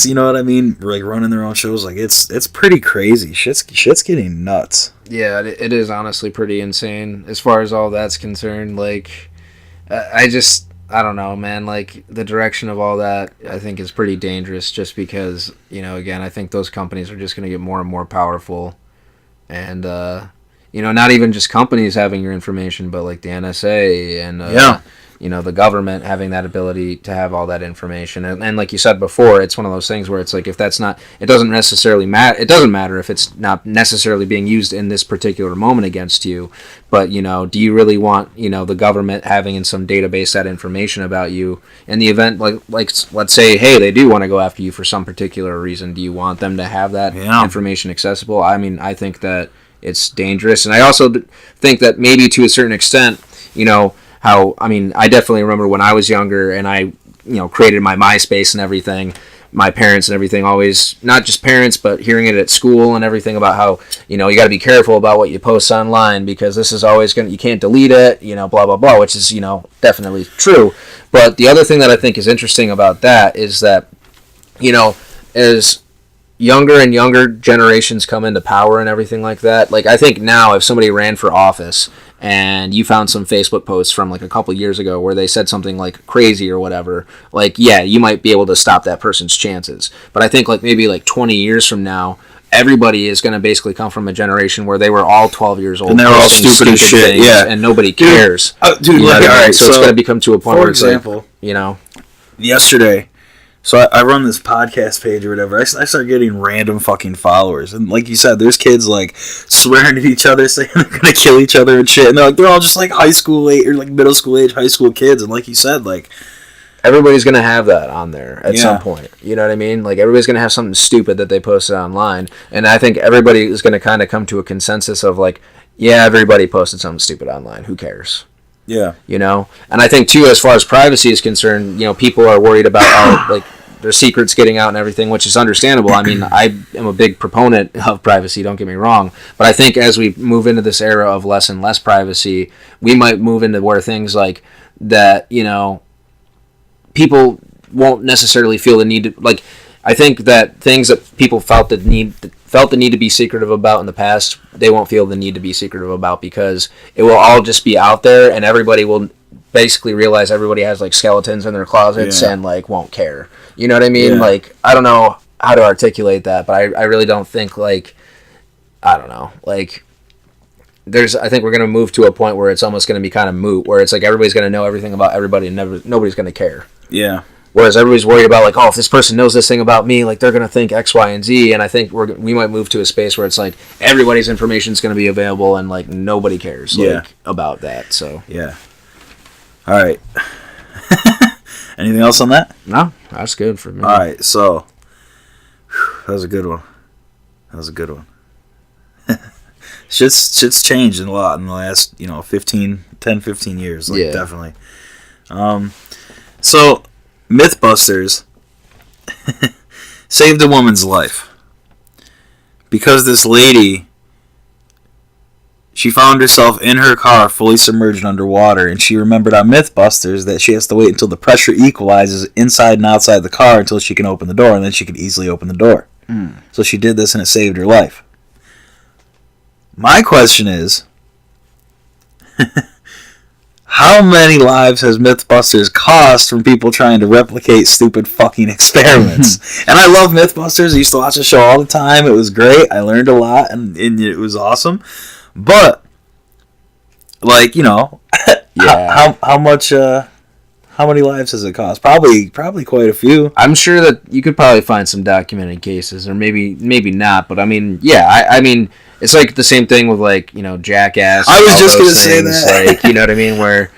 you know what I mean, like running their own shows. Like, it's pretty crazy. Shit's getting nuts. Yeah, it is honestly pretty insane as far as all that's concerned. Like, I don't know, man. Like, the direction of all that, I think, is pretty dangerous just because, again, I think those companies are just going to get more and more powerful. And, not even just companies having your information, but, like, the NSA and, the government having that ability to have all that information. And like you said before, it's one of those things where it's like, if that's not, it doesn't necessarily matter. It doesn't matter if it's not necessarily being used in this particular moment against you. But, do you really want, the government having in some database that information about you in the event, like let's say, hey, they do want to go after you for some particular reason. Do you want them to have that information accessible? I mean, I think that it's dangerous. And I also think that maybe to a certain extent, I definitely remember when I was younger and I, created my MySpace and everything, my parents and everything always, not just parents, but hearing it at school and everything about how, you got to be careful about what you post online because this is always you can't delete it, blah, blah, blah, which is, definitely true. But the other thing that I think is interesting about that is that, as younger and younger generations come into power and everything like that, like, I think now if somebody ran for office and you found some Facebook posts from like a couple years ago where they said something like crazy or whatever, like, yeah, you might be able to stop that person's chances. But I think like maybe like 20 years from now, everybody is going to basically come from a generation where they were all 12 years old and they're all stupid as shit, and nobody cares. Dude, all right, so it's going to become to a point where it's example, like, yesterday. So I run this podcast page or whatever. I start getting random fucking followers. And like you said, there's kids like swearing at each other, saying they're going to kill each other and shit. And they're all just like high school age or like middle school age high school kids. And like you said, like, everybody's going to have that on there at some point. You know what I mean? Like, everybody's going to have something stupid that they posted online. And I think everybody is going to kind of come to a consensus of like, yeah, everybody posted something stupid online. Who cares? Yeah. And I think too, as far as privacy is concerned, people are worried about like their secrets getting out and everything, which is understandable. I mean, I am a big proponent of privacy, don't get me wrong, but I think as we move into this era of less and less privacy, we might move into where things like that, people won't necessarily feel the need to, like, I think that things that people felt the need to be secretive about in the past, they won't feel the need to be secretive about because it will all just be out there and everybody will basically realize everybody has like skeletons in their closets and like won't care. You know what I mean? Yeah. Like, I don't know how to articulate that, but I really don't think like, I don't know, like I think we're going to move to a point where it's almost going to be kind of moot, where it's like everybody's going to know everything about everybody and nobody's going to care. Yeah. Whereas everybody's worried about like, oh, if this person knows this thing about me, like they're going to think X, Y, and Z. And I think we might move to a space where it's like everybody's information is going to be available and like nobody cares about that. So yeah. All right. Anything else on that? No, that's good for me. All right. So that was a good one. Shit's changed a lot in the last 10, 15 years. Like, definitely. So Mythbusters saved a woman's life because this lady, she found herself in her car fully submerged underwater, and she remembered on Mythbusters that she has to wait until the pressure equalizes inside and outside the car until she can open the door, and then she can easily open the door. So she did this and it saved her life. My question is, how many lives has Mythbusters cost from people trying to replicate stupid fucking experiments? And I love Mythbusters. I used to watch the show all the time. It was great. I learned a lot, and it was awesome. But, like, how much, how many lives has it cost? Probably quite a few. I'm sure that you could probably find some documented cases, or maybe not. But I mean, I mean, it's like the same thing with like Jackass. I was just gonna say that. Like, you know what I mean? Where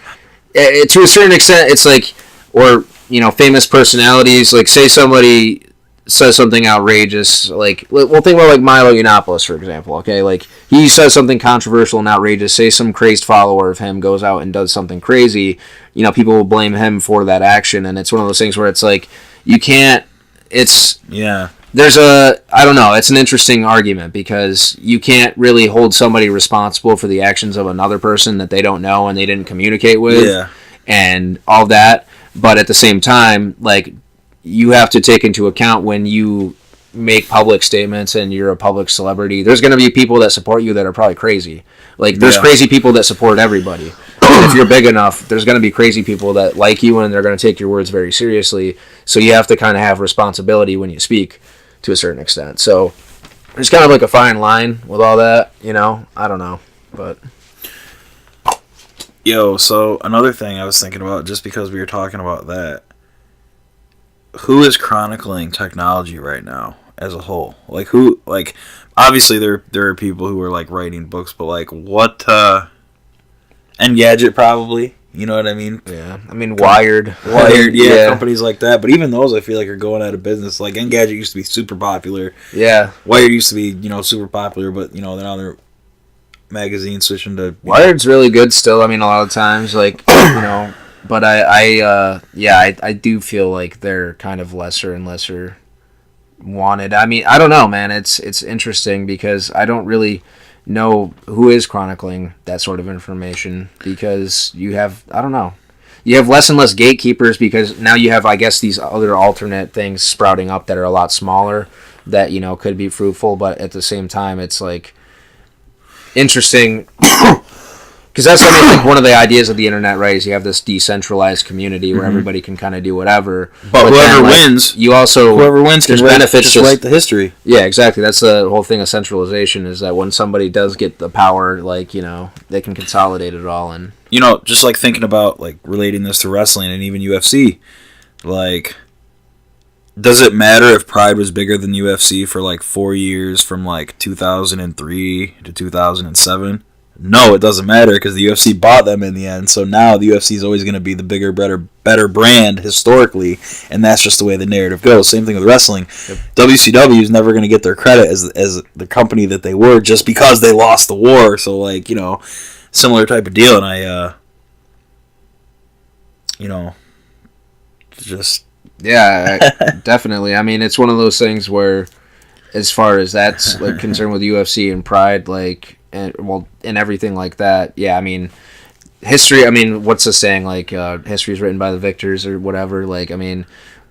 to a certain extent, it's like, or famous personalities. Like, say somebody says something outrageous, like, we'll think about like Milo Yiannopoulos, for example. Okay, like he says something controversial and outrageous. Say some crazed follower of him goes out and does something crazy. People will blame him for that action, and it's one of those things where it's like you can't. It's There's I don't know. It's an interesting argument because you can't really hold somebody responsible for the actions of another person that they don't know and they didn't communicate with, and all that. But at the same time, like, you have to take into account when you make public statements and you're a public celebrity, there's going to be people that support you that are probably crazy. Like, there's crazy people that support everybody. And if you're big enough, there's going to be crazy people that like you and they're going to take your words very seriously. So you have to kind of have responsibility when you speak to a certain extent. So there's kind of like a fine line with all that, I don't know. But so another thing I was thinking about, just because we were talking about that, who is chronicling technology right now as a whole? Like, who, like, obviously there are people who are like writing books, but like what Engadget probably, you know what I mean? Yeah. I mean Wired, yeah, companies like that. But even those I feel like are going out of business. Like Engadget used to be super popular. Yeah. Wired used to be, super popular, but now they're magazines switching to Wired's really good still. I mean, a lot of times, like, but I do feel like they're kind of lesser and lesser wanted. I mean, I don't know, man. It's interesting because I don't really know who is chronicling that sort of information, because you have less and less gatekeepers, because now you have, I guess, these other alternate things sprouting up that are a lot smaller that could be fruitful, but at the same time it's like interesting. Because that's, like one of the ideas of the internet, right? Is you have this decentralized community where everybody can kind of do whatever. But whoever wins, whoever wins can write the history. Yeah, exactly. That's the whole thing of centralization, is that when somebody does get the power, like, they can consolidate it all. And just like thinking about like relating this to wrestling and even UFC, like, does it matter if Pride was bigger than UFC for like 4 years, from like 2003 to 2007? No, it doesn't matter, because the UFC bought them in the end. So now the UFC is always going to be the bigger, better brand historically, and that's just the way the narrative goes. Same thing with wrestling. Yep. WCW is never going to get their credit as the company that they were just because they lost the war. So, like, similar type of deal. And I just definitely. I mean, it's one of those things where, as far as that's like concerned with UFC and Pride, like. And everything like that. Yeah, I mean, history. I mean, what's the saying? Like, history is written by the victors, or whatever. Like, I mean,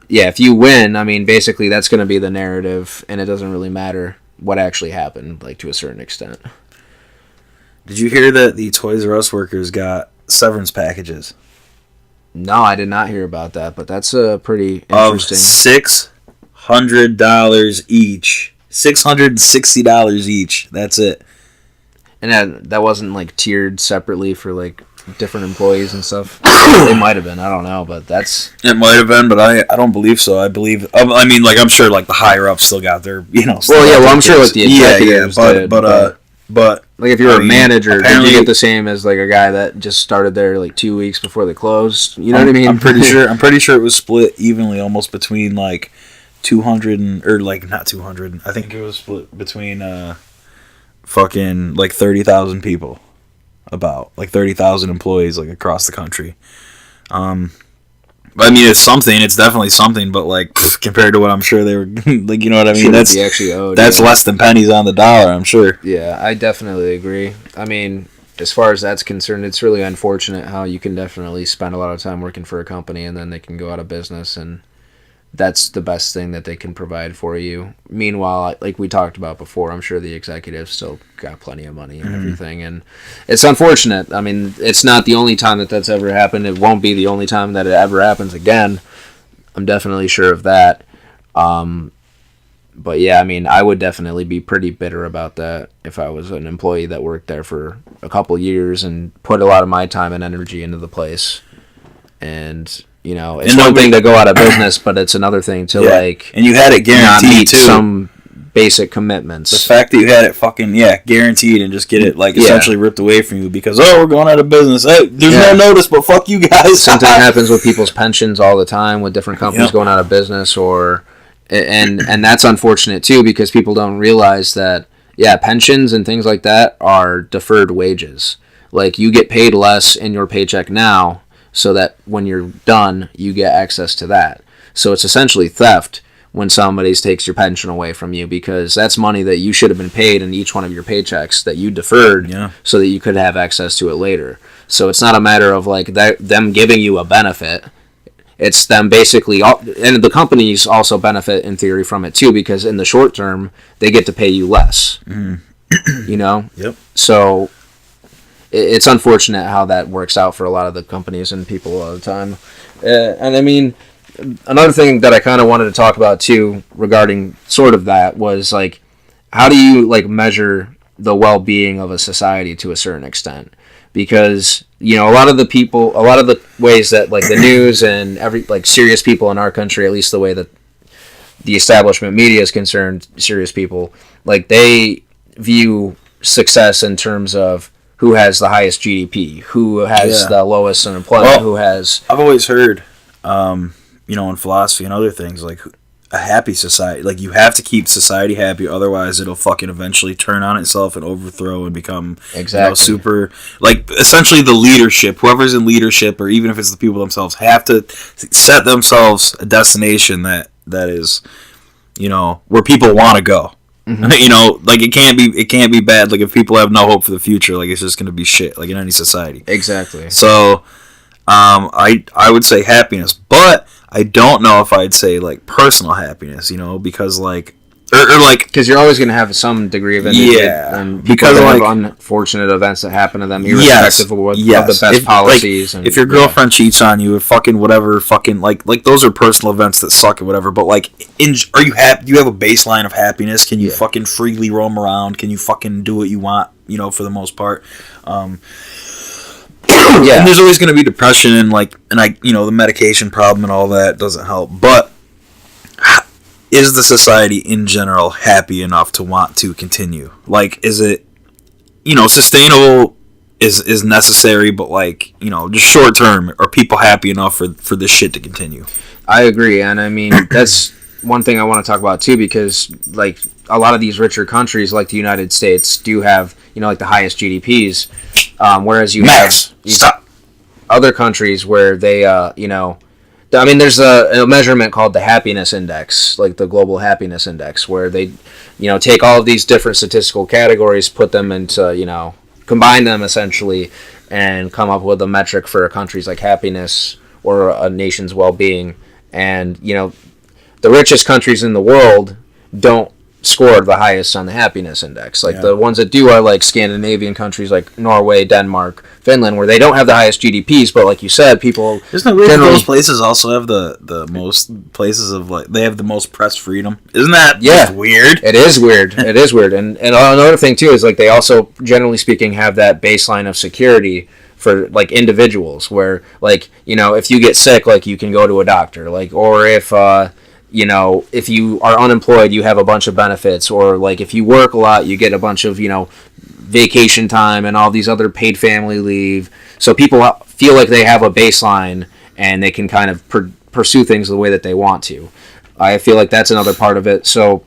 yeah, if you win, I mean, basically that's going to be the narrative, and it doesn't really matter what actually happened, like, to a certain extent. Did you hear that the Toys R Us workers got severance packages? No, I did not hear about that, but that's pretty interesting. Of $600 each. $660 each. That's it. And that wasn't, like, tiered separately for, like, different employees and stuff? It might have been. I don't know, but that's... It might have been, but I don't believe so. I mean, like, I'm sure, like, the higher-ups still got their, I'm sure, like, the executives did, but like, if you're a manager, did you get the same as, like, a guy that just started there, like, 2 weeks before they closed? You know what I mean? I'm pretty sure it was split evenly, almost between, like, 200 and... Or, like, not 200. I think it was split between... fucking like 30,000 people, about like 30,000 employees, like, across the country. I mean, it's something. It's definitely something, but like compared to what I'm sure they were, like, you know what I mean. That's actually owed. That's less than pennies on the dollar, I'm sure. Yeah, I definitely agree. I mean, as far as that's concerned, it's really unfortunate how you can definitely spend a lot of time working for a company and then they can go out of business, and that's the best thing that they can provide for you. Meanwhile, like we talked about before, I'm sure the executives still got plenty of money and everything. And it's unfortunate. I mean, it's not the only time that that's ever happened. It won't be the only time that it ever happens again. I'm definitely sure of that. But yeah, I mean, I would definitely be pretty bitter about that if I was an employee that worked there for a couple years and put a lot of my time and energy into the place. And... it's one thing to go out of business, but it's another thing to, like... And you had it guaranteed, too. Some basic commitments. The fact that you had it fucking, guaranteed and just get it, like, essentially ripped away from you because, we're going out of business. Hey, there's no notice, but fuck you guys. Something happens with people's pensions all the time with different companies going out of business and that's unfortunate too because people don't realize that, pensions and things like that are deferred wages. Like, you get paid less in your paycheck now so that when you're done, you get access to that. So it's essentially theft when somebody takes your pension away from you because that's money that you should have been paid in each one of your paychecks that you deferred so that you could have access to it later. So it's not a matter of like them giving you a benefit. It's them basically, and the companies also benefit in theory from it too because in the short term, they get to pay you less. You know? Yep. So it's unfortunate how that works out for a lot of the companies and people all the time. And I mean, another thing that I kind of wanted to talk about too regarding sort of that was like, how do you like measure the well-being of a society to a certain extent? Because, you know, a lot of the ways that like the news and every like serious people in our country, at least the way that the establishment media is concerned, serious people, like they view success in terms of who has the highest GDP, who has the lowest unemployment, who has... I've always heard, you know, in philosophy and other things, like a happy society, like you have to keep society happy, otherwise it'll fucking eventually turn on itself and overthrow and become super, like essentially the leadership, whoever's in leadership, or even if it's the people themselves, have to set themselves a destination that is, you know, where people want to go. You know, like it can't be bad. Like if people have no hope for the future, like it's just gonna be shit. Like in any society. Exactly. So, I would say happiness, but I don't know if I'd say like personal happiness. You know, because like or like because you're always gonna have some degree of and because like have unfortunate events that happen to them, irrespective of the best policies. Like, and if your girlfriend cheats on you, or fucking whatever, fucking like those are personal events that suck or whatever. But like, are you happy? Do you have a baseline of happiness? Can you fucking freely roam around? Can you fucking do what you want? You know, for the most part. And there's always going to be depression and the medication problem and all that doesn't help. But is the society in general happy enough to want to continue? Like, is it, you know, sustainable is necessary, but like, you know, just short term, are people happy enough for this shit to continue? I agree, and I mean that's one thing I want to talk about too, because like a lot of these richer countries, like the United States, do have, you know, like the highest GDPs, whereas you have other countries where they, you know, I mean, there's a measurement called the happiness index, like the global happiness index, where they, you know, take all of these different statistical categories, put them into, you know, combine them essentially, and come up with a metric for a country's like happiness or a nation's well-being. And, you know, the richest countries in the world don't score the highest on the happiness index. Like the ones that do are like Scandinavian countries like Norway, Denmark, Finland, where they don't have the highest GDPs, but like you said, people isn't it weird those places also have the most places of like they have the most press freedom? Isn't that just weird? It is weird. It is weird. And another thing too is like they also, generally speaking, have that baseline of security for like individuals where like, you know, if you get sick, like you can go to a doctor, like, or if you know, if you are unemployed, you have a bunch of benefits, or like if you work a lot, you get a bunch of, you know, vacation time and all these other paid family leave. So people feel like they have a baseline and they can kind of pursue things the way that they want to. I feel like that's another part of it. So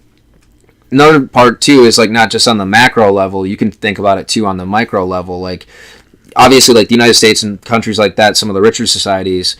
another part too is like not just on the macro level, you can think about it too on the micro level. Like obviously like the United States and countries like that, some of the richer societies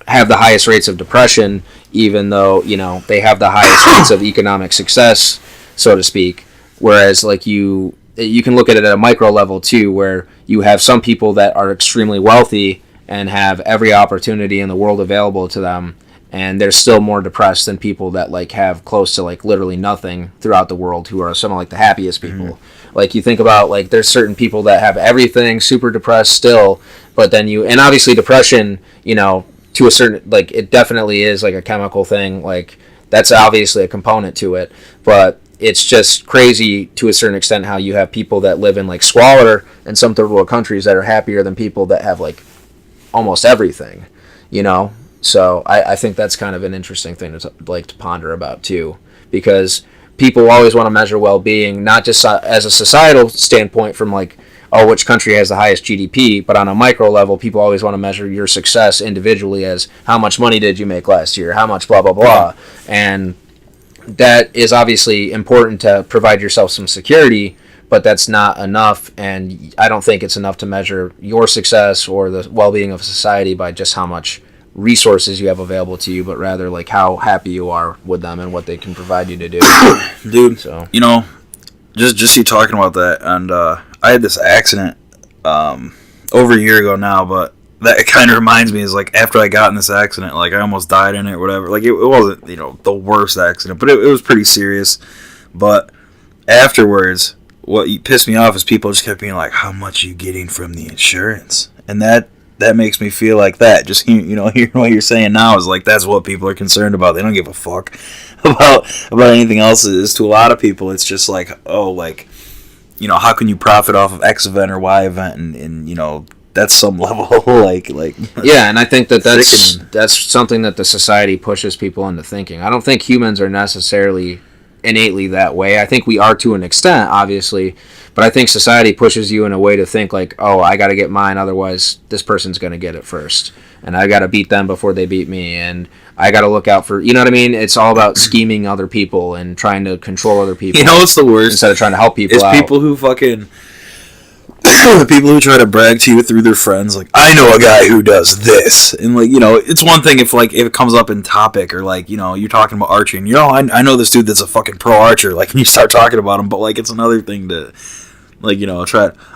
have the highest rates of depression, even though, you know, they have the highest rates of economic success, so to speak. Whereas, like, you can look at it at a micro level, too, where you have some people that are extremely wealthy and have every opportunity in the world available to them, and they're still more depressed than people that, like, have close to, like, literally nothing throughout the world, who are some of, like, the happiest people. Mm-hmm. Like, you think about, like, there's certain people that have everything, super depressed still, but then and obviously depression, you know, to a certain, like, it definitely is like a chemical thing, like that's obviously a component to it, but it's just crazy to a certain extent how you have people that live in like squalor in some third world countries that are happier than people that have like almost everything, you know. So I think that's kind of an interesting thing to ponder about too, because people always want to measure well-being, not just as a societal standpoint from like, oh, which country has the highest GDP, but on a micro level, people always want to measure your success individually as how much money did you make last year, how much blah, blah, blah. And that is obviously important to provide yourself some security, but that's not enough, and I don't think it's enough to measure your success or the well-being of society by just how much resources you have available to you, but rather like how happy you are with them and what they can provide you to do. Dude, so you know, just you talking about that, and I had this accident over a year ago now, but that kind of reminds me, is like after I got in this accident, like I almost died in it or whatever. Like it wasn't, you know, the worst accident, but it was pretty serious. But afterwards, what pissed me off is people just kept being like, how much are you getting from the insurance? And that makes me feel like that. Just, you know, hearing what you're saying now is like, that's what people are concerned about. They don't give a fuck about anything else. Is to a lot of people, it's just like, oh, like, you know, how can you profit off of X event or Y event? And you know, that's some level like yeah. And I think that's something that the society pushes people into thinking. I don't think humans are necessarily innately that way. I think we are to an extent, obviously, but I think society pushes you in a way to think like, oh, I got to get mine, otherwise this person's going to get it first, and I got to beat them before they beat me, and I got to look out for, you know what I mean? It's all about scheming other people and trying to control other people. You know what's the worst? Instead of trying to help people out. It's people who fucking the people who try to brag to you through their friends, like, I know a guy who does this, and like, you know, it's one thing if it comes up in topic, or like, you know, you're talking about archery, and you know, I know this dude that's a fucking pro archer, like, and you start talking about him, but like, it's another thing to, like, you know,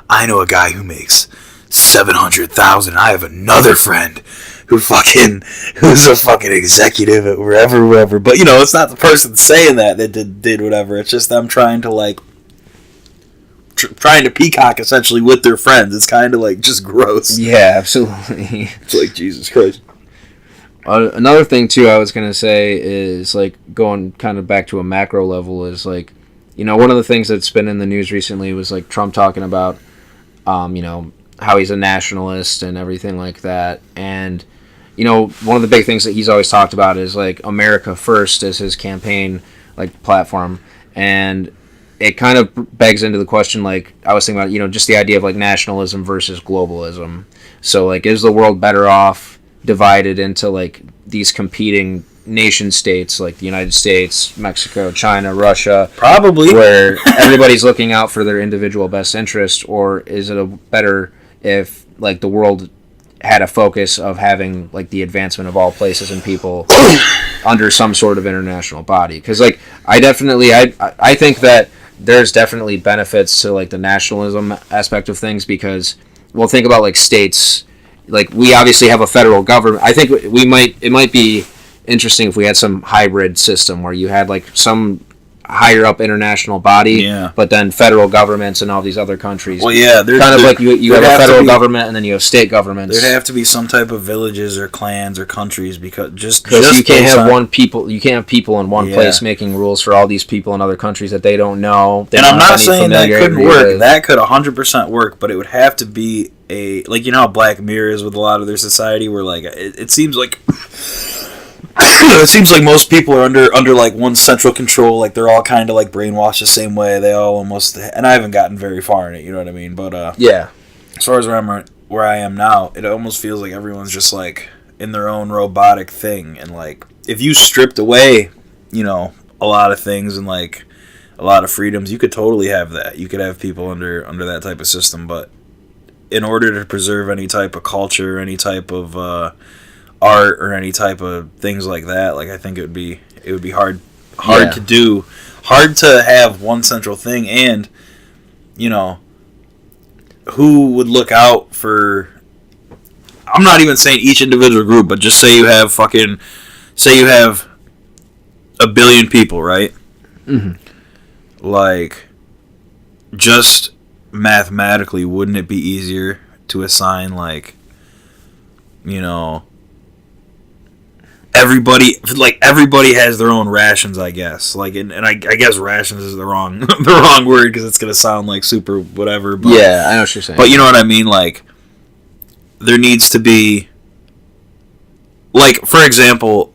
I know a guy who makes $700,000. I have another friend who's a fucking executive at wherever, but you know, it's not the person saying that did whatever. It's just them trying to like. Trying to peacock essentially with their friends. It's kind of like just gross. Yeah, absolutely. It's like, Jesus Christ. Another thing too I was going to say is like going kind of back to a macro level is like, you know, one of the things that's been in the news recently was like Trump talking about you know, how he's a nationalist and everything like that. And you know, one of the big things that he's always talked about is like America First as his campaign like platform. And it kind of begs into the question, like, I was thinking about, you know, just the idea of, like, nationalism versus globalism. So, like, is the world better off divided into, like, these competing nation states, like the United States, Mexico, China, Russia? Probably. Where everybody's looking out for their individual best interest, or is it better if, like, the world had a focus of having, like, the advancement of all places and people under some sort of international body? Because, like, I think that there's definitely benefits to like the nationalism aspect of things, because well, think about like states, like we obviously have a federal government. I think it might be interesting if we had some hybrid system where you had like some higher up international body, yeah, but then federal governments in all these other countries. Well, yeah, kind of like you have a federal government and then you have state governments. There'd have to be some type of villages or clans or countries, because you can't have you can't have people in one place making rules for all these people in other countries that they don't know. And I'm not saying that couldn't work. That could 100% work, but it would have to be like, you know how Black Mirror is with a lot of their society, where like it seems like. It seems like most people are under like one central control. Like they're all kind of like brainwashed the same way. They all almost, and I haven't gotten very far in it. You know what I mean? But yeah, as far as where I am now, it almost feels like everyone's just like in their own robotic thing. And like if you stripped away, you know, a lot of things and like a lot of freedoms, you could totally have that. You could have people under that type of system. But in order to preserve any type of culture, any type of art or any type of things like that, like I think it would be hard to do, hard to have one central thing. And you know, who would look out for, I'm not even saying each individual group, but just say you have 1 billion people, right? Mm-hmm. Like, just mathematically, wouldn't it be easier to assign, like, you know, everybody has their own rations, I guess. Like, and I guess rations is the wrong word, because it's gonna sound like super whatever. But, yeah, I know what you're saying. But you know what I mean. Like, there needs to be, like, for example,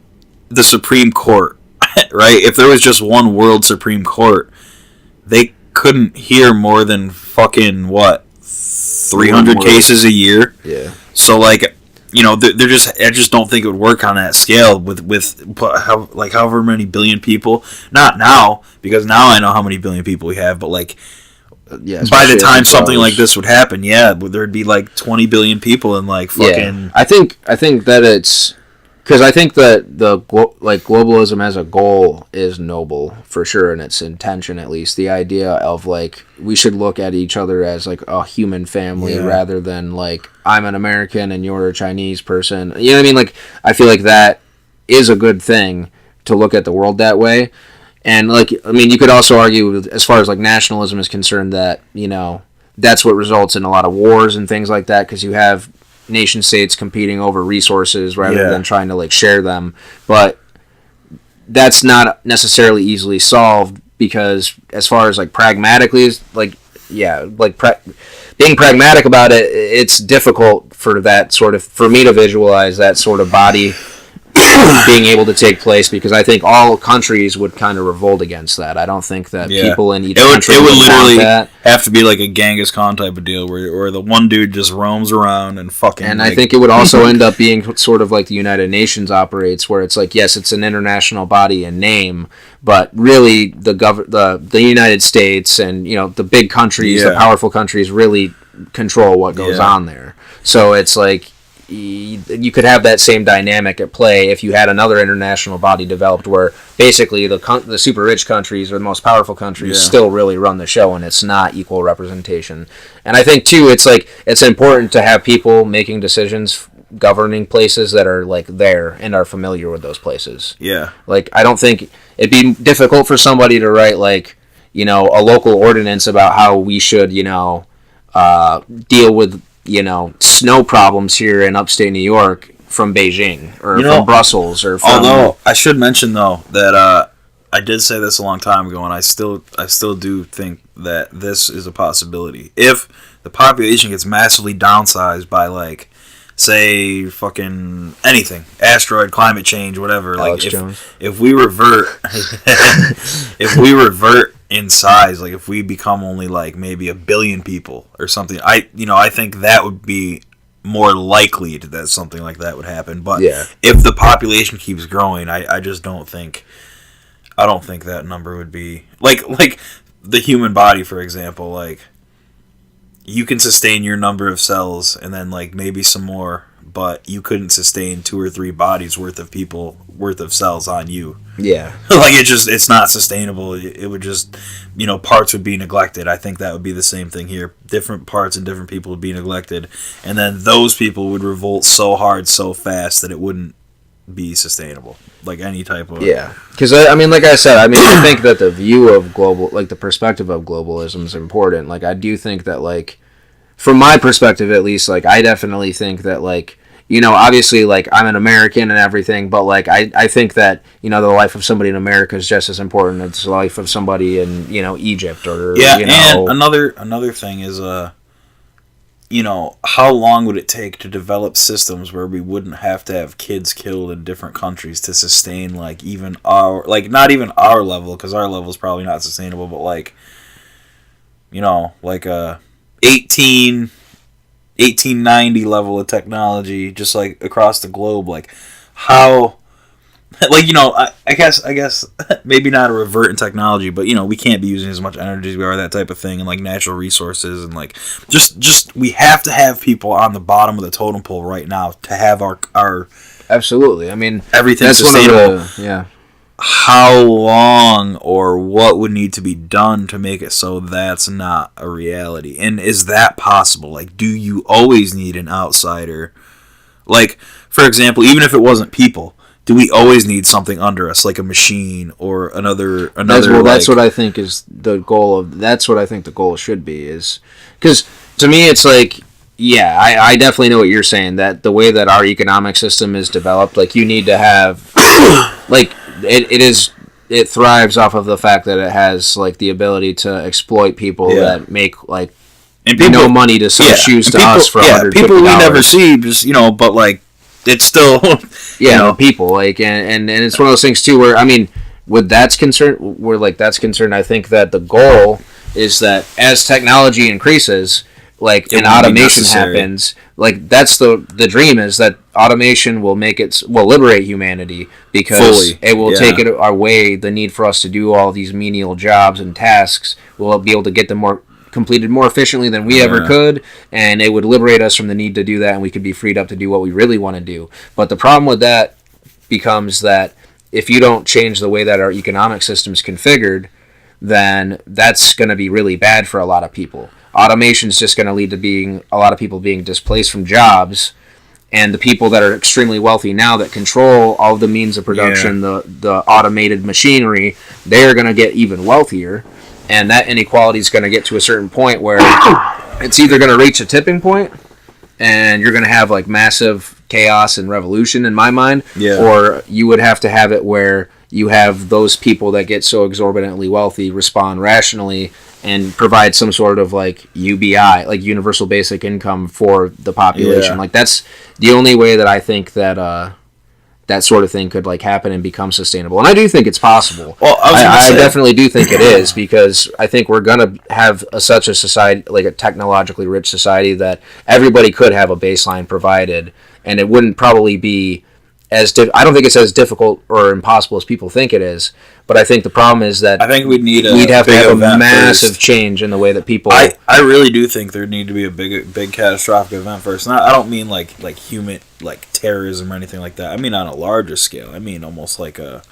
the Supreme Court right? If there was just one world Supreme Court, they couldn't hear more than fucking, what, 300 cases a year? Yeah. So, like, you know, they're just, I just don't think it would work on that scale with however many billion people. Not now, because now I know how many billion people we have, but, like, by the time something like this would happen, there'd be, like, 20 billion people and, like, fucking... Yeah. I think that it's... Because I think that globalism as a goal is noble, for sure, in its intention, at least. The idea of, like, we should look at each other as, like, a human family rather than, like, I'm an American and you're a Chinese person. You know what I mean? Like, I feel like that is a good thing to look at the world that way. And, like, I mean, you could also argue, as far as, like, nationalism is concerned, that, you know, that's what results in a lot of wars and things like that, because you have nation states competing over resources rather than trying to, like, share them. But that's not necessarily easily solved, because as far as, like, pragmatically, being pragmatic about it, it's difficult for me to visualize that sort of body being able to take place, because I think all countries would kind of revolt against that. I don't think that people in each country would literally have to be like a Genghis Khan type of deal, where the one dude just roams around and fucking... And I think it would also end up being sort of like the United Nations operates, where it's like, yes, it's an international body in name, but really the United States and, you know, the big countries, the powerful countries, really control what goes on there. So it's like, you could have that same dynamic at play if you had another international body developed, where basically the super rich countries or the most powerful countries still really run the show, and it's not equal representation. And I think too, it's like, it's important to have people making decisions governing places that are, like, there and are familiar with those places. Yeah. Like, I don't think it'd be difficult for somebody to write, like, you know, a local ordinance about how we should, you know, deal with, you know, snow problems here in upstate New York from Beijing or from Brussels or from... Although, I should mention, though, that I did say this a long time ago, and I still do think that this is a possibility. If the population gets massively downsized by, like, say, fucking anything, asteroid, climate change, whatever, Alex like, Jones. if we revert... if we revert in size, like if we become only like maybe 1 billion people or something, I think that would be more likely that something like that would happen. But if the population keeps growing, I just don't think that number would be like the human body, for example. Like, you can sustain your number of cells and then, like, maybe some more, but you couldn't sustain 2 or 3 bodies worth of cells on you. Yeah. Like, it's not sustainable. It would just, you know, parts would be neglected. I think that would be the same thing here. Different parts and different people would be neglected, and then those people would revolt so hard, so fast, that it wouldn't be sustainable. Like, any type of... Yeah. Because, I mean, like I said, I think that the view of the perspective of globalism is important. Like, I do think that, like, from my perspective at least, like, I definitely think that, like, you know, obviously, like, I'm an American and everything, but, like, I think that, you know, the life of somebody in America is just as important as the life of somebody in, you know, Egypt or, you know... And another thing is, you know, how long would it take to develop systems where we wouldn't have to have kids killed in different countries to sustain, like, even our... Like, not even our level, because our level is probably not sustainable, but, like, you know, like, 1890 level of technology, just, like, across the globe. Like, how, like, you know, I guess maybe not a revert in technology, but, you know, we can't be using as much energy as we are, that type of thing, and, like, natural resources, and, like, just we have to have people on the bottom of the totem pole right now to have our Absolutely. I mean, everything that's sustainable. One of the, yeah. How long or what would need to be done to make it so that's not a reality? And is that possible? Like, do you always need an outsider? Like, for example, even if it wasn't people, do we always need something under us, like a machine or another? That's what I think is the goal of. That's what I think the goal should be. Is because to me, it's like, yeah, I definitely know what you're saying. That the way that our economic system is developed, like, you need to have, like. It thrives off of the fact that it has, like, the ability to exploit people that make, like, and people, no money to sell shoes to us for $150. People we never see, just, you know, but, like, it's still you know, people, like, and it's one of those things too where, I mean, with that's concerned, I think that the goal is that as technology increases, like and automation happens, like that's the dream is that automation will liberate humanity because it will take it away the need for us to do all these menial jobs and tasks. We'll be able to get them completed more efficiently than we ever could, and it would liberate us from the need to do that, and we could be freed up to do what we really want to do. But the problem with that becomes that if you don't change the way that our economic system is configured, then that's going to be really bad for a lot of people. Automation is just going to lead to a lot of people being displaced from jobs, and the people that are extremely wealthy now that control all the means of production, the automated machinery, they're going to get even wealthier. And that inequality is going to get to a certain point where it's either going to reach a tipping point and you're going to have like massive chaos and revolution in my mind, or you would have to have it where you have those people that get so exorbitantly wealthy respond rationally and provide some sort of like UBI, like universal basic income for the population. Like that's the only way that I think that that sort of thing could like happen and become sustainable. And I do think it's possible. Well, I definitely do think it is, because I think we're going to have such a society, like a technologically rich society, that everybody could have a baseline provided, and it wouldn't probably be I don't think it's as difficult or impossible as people think it is. But I think the problem is that I think we'd have to have a massive change in the way that people. I really do think there'd need to be a big catastrophic event first. And I don't mean like human like terrorism or anything like that. I mean on a larger scale. I mean almost like an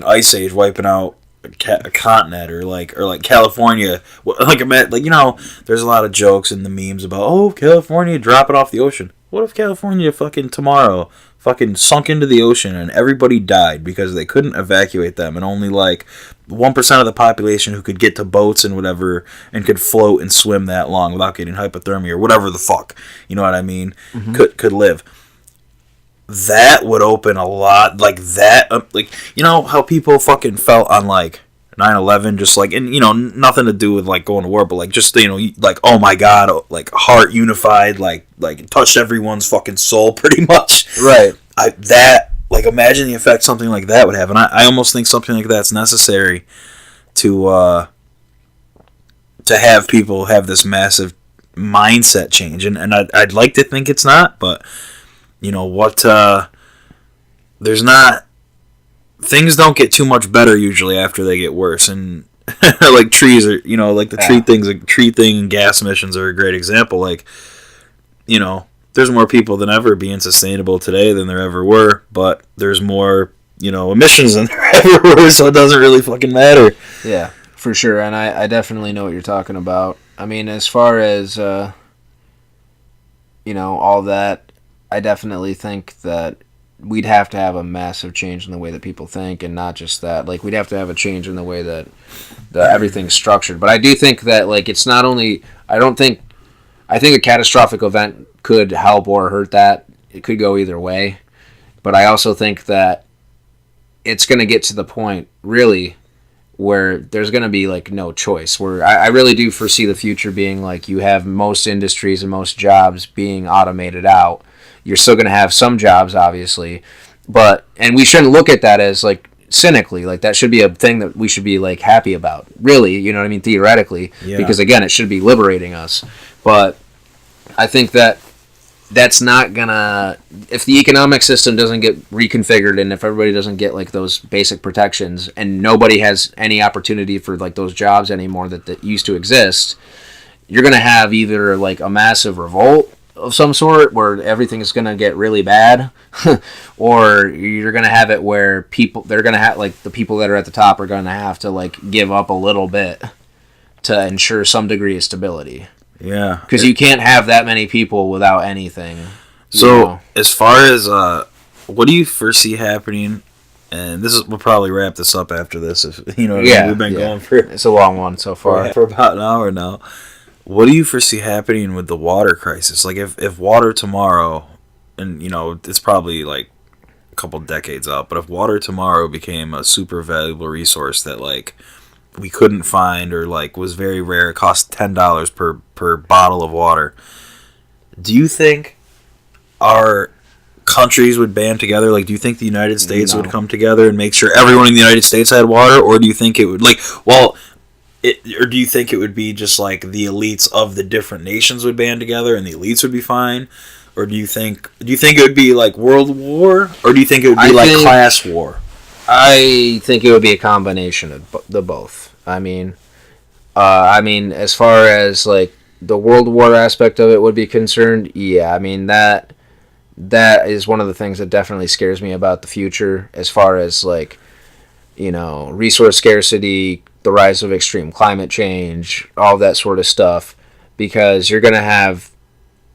ice age wiping out a continent, or like California. Like you know, there's a lot of jokes in the memes about California dropping off the ocean. What if California fucking tomorrow fucking sunk into the ocean and everybody died because they couldn't evacuate them, and only like 1% of the population who could get to boats and whatever and could float and swim that long without getting hypothermia or whatever the fuck, you know what I mean, could live. That would open a lot, like that, like, you know how people fucking felt on like 9/11, just like, and you know, nothing to do with like going to war, but like just, you know, like, oh my god, like heart unified, like it touched everyone's fucking soul pretty much, right? Like imagine the effect something like that would have, and I almost think something like that's necessary to have people have this massive mindset change, and I'd like to think it's not, but you know what, there's not. Things don't get too much better usually after they get worse, and like trees are, you know, like the tree thing and gas emissions are a great example. Like, you know, there's more people than ever being sustainable today than there ever were, but there's more, you know, emissions than there ever were, so it doesn't really fucking matter. Yeah, for sure, and I definitely know what you're talking about. I mean, as far as, you know, all that, I definitely think that we'd have to have a massive change in the way that people think, and not just that. Like, we'd have to have a change in the way that everything's structured. But I do think that, like, it's not only... I think a catastrophic event could help or hurt that. It could go either way. But I also think that it's going to get to the point, really, where there's going to be, like, no choice. Where I really do foresee the future being, like, you have most industries and most jobs being automated out. You're still going to have some jobs, obviously, and we shouldn't look at that as, like, cynically. Like, that should be a thing that we should be, like, happy about, really, you know what I mean, theoretically, because, again, it should be liberating us. But I think that that's not going to, if the economic system doesn't get reconfigured, and if everybody doesn't get, like, those basic protections, and nobody has any opportunity for, like, those jobs anymore that used to exist, you're going to have either, like, a massive revolt of some sort where everything is going to get really bad, or you're going to have it where they're going to have, like, the people that are at the top are going to have to, like, give up a little bit to ensure some degree of stability. Yeah. Because you can't have that many people without anything. So, as far as, what do you foresee happening, and we'll probably wrap this up after this, if you know what I mean? We've been going for... It's a long one so far. For about an hour now. What do you foresee happening with the water crisis? Like, if water tomorrow, and, you know, it's probably, like, a couple decades out, but if water tomorrow became a super valuable resource that, like, we couldn't find, or, like, was very rare, it cost $10 per bottle of water, do you think our countries would band together? Like, do you think the United States No. would come together and make sure everyone in the United States had water, or do you think it would or do you think it would be just like the elites of the different nations would band together and the elites would be fine? Or do you think it would be like world war, or do you think it would be class war? I think it would be a combination of the both. I mean, as far as like the world war aspect of it would be concerned, yeah. I mean that is one of the things that definitely scares me about the future, as far as like, resource scarcity, the rise of extreme climate change, all that sort of stuff, because you're going to have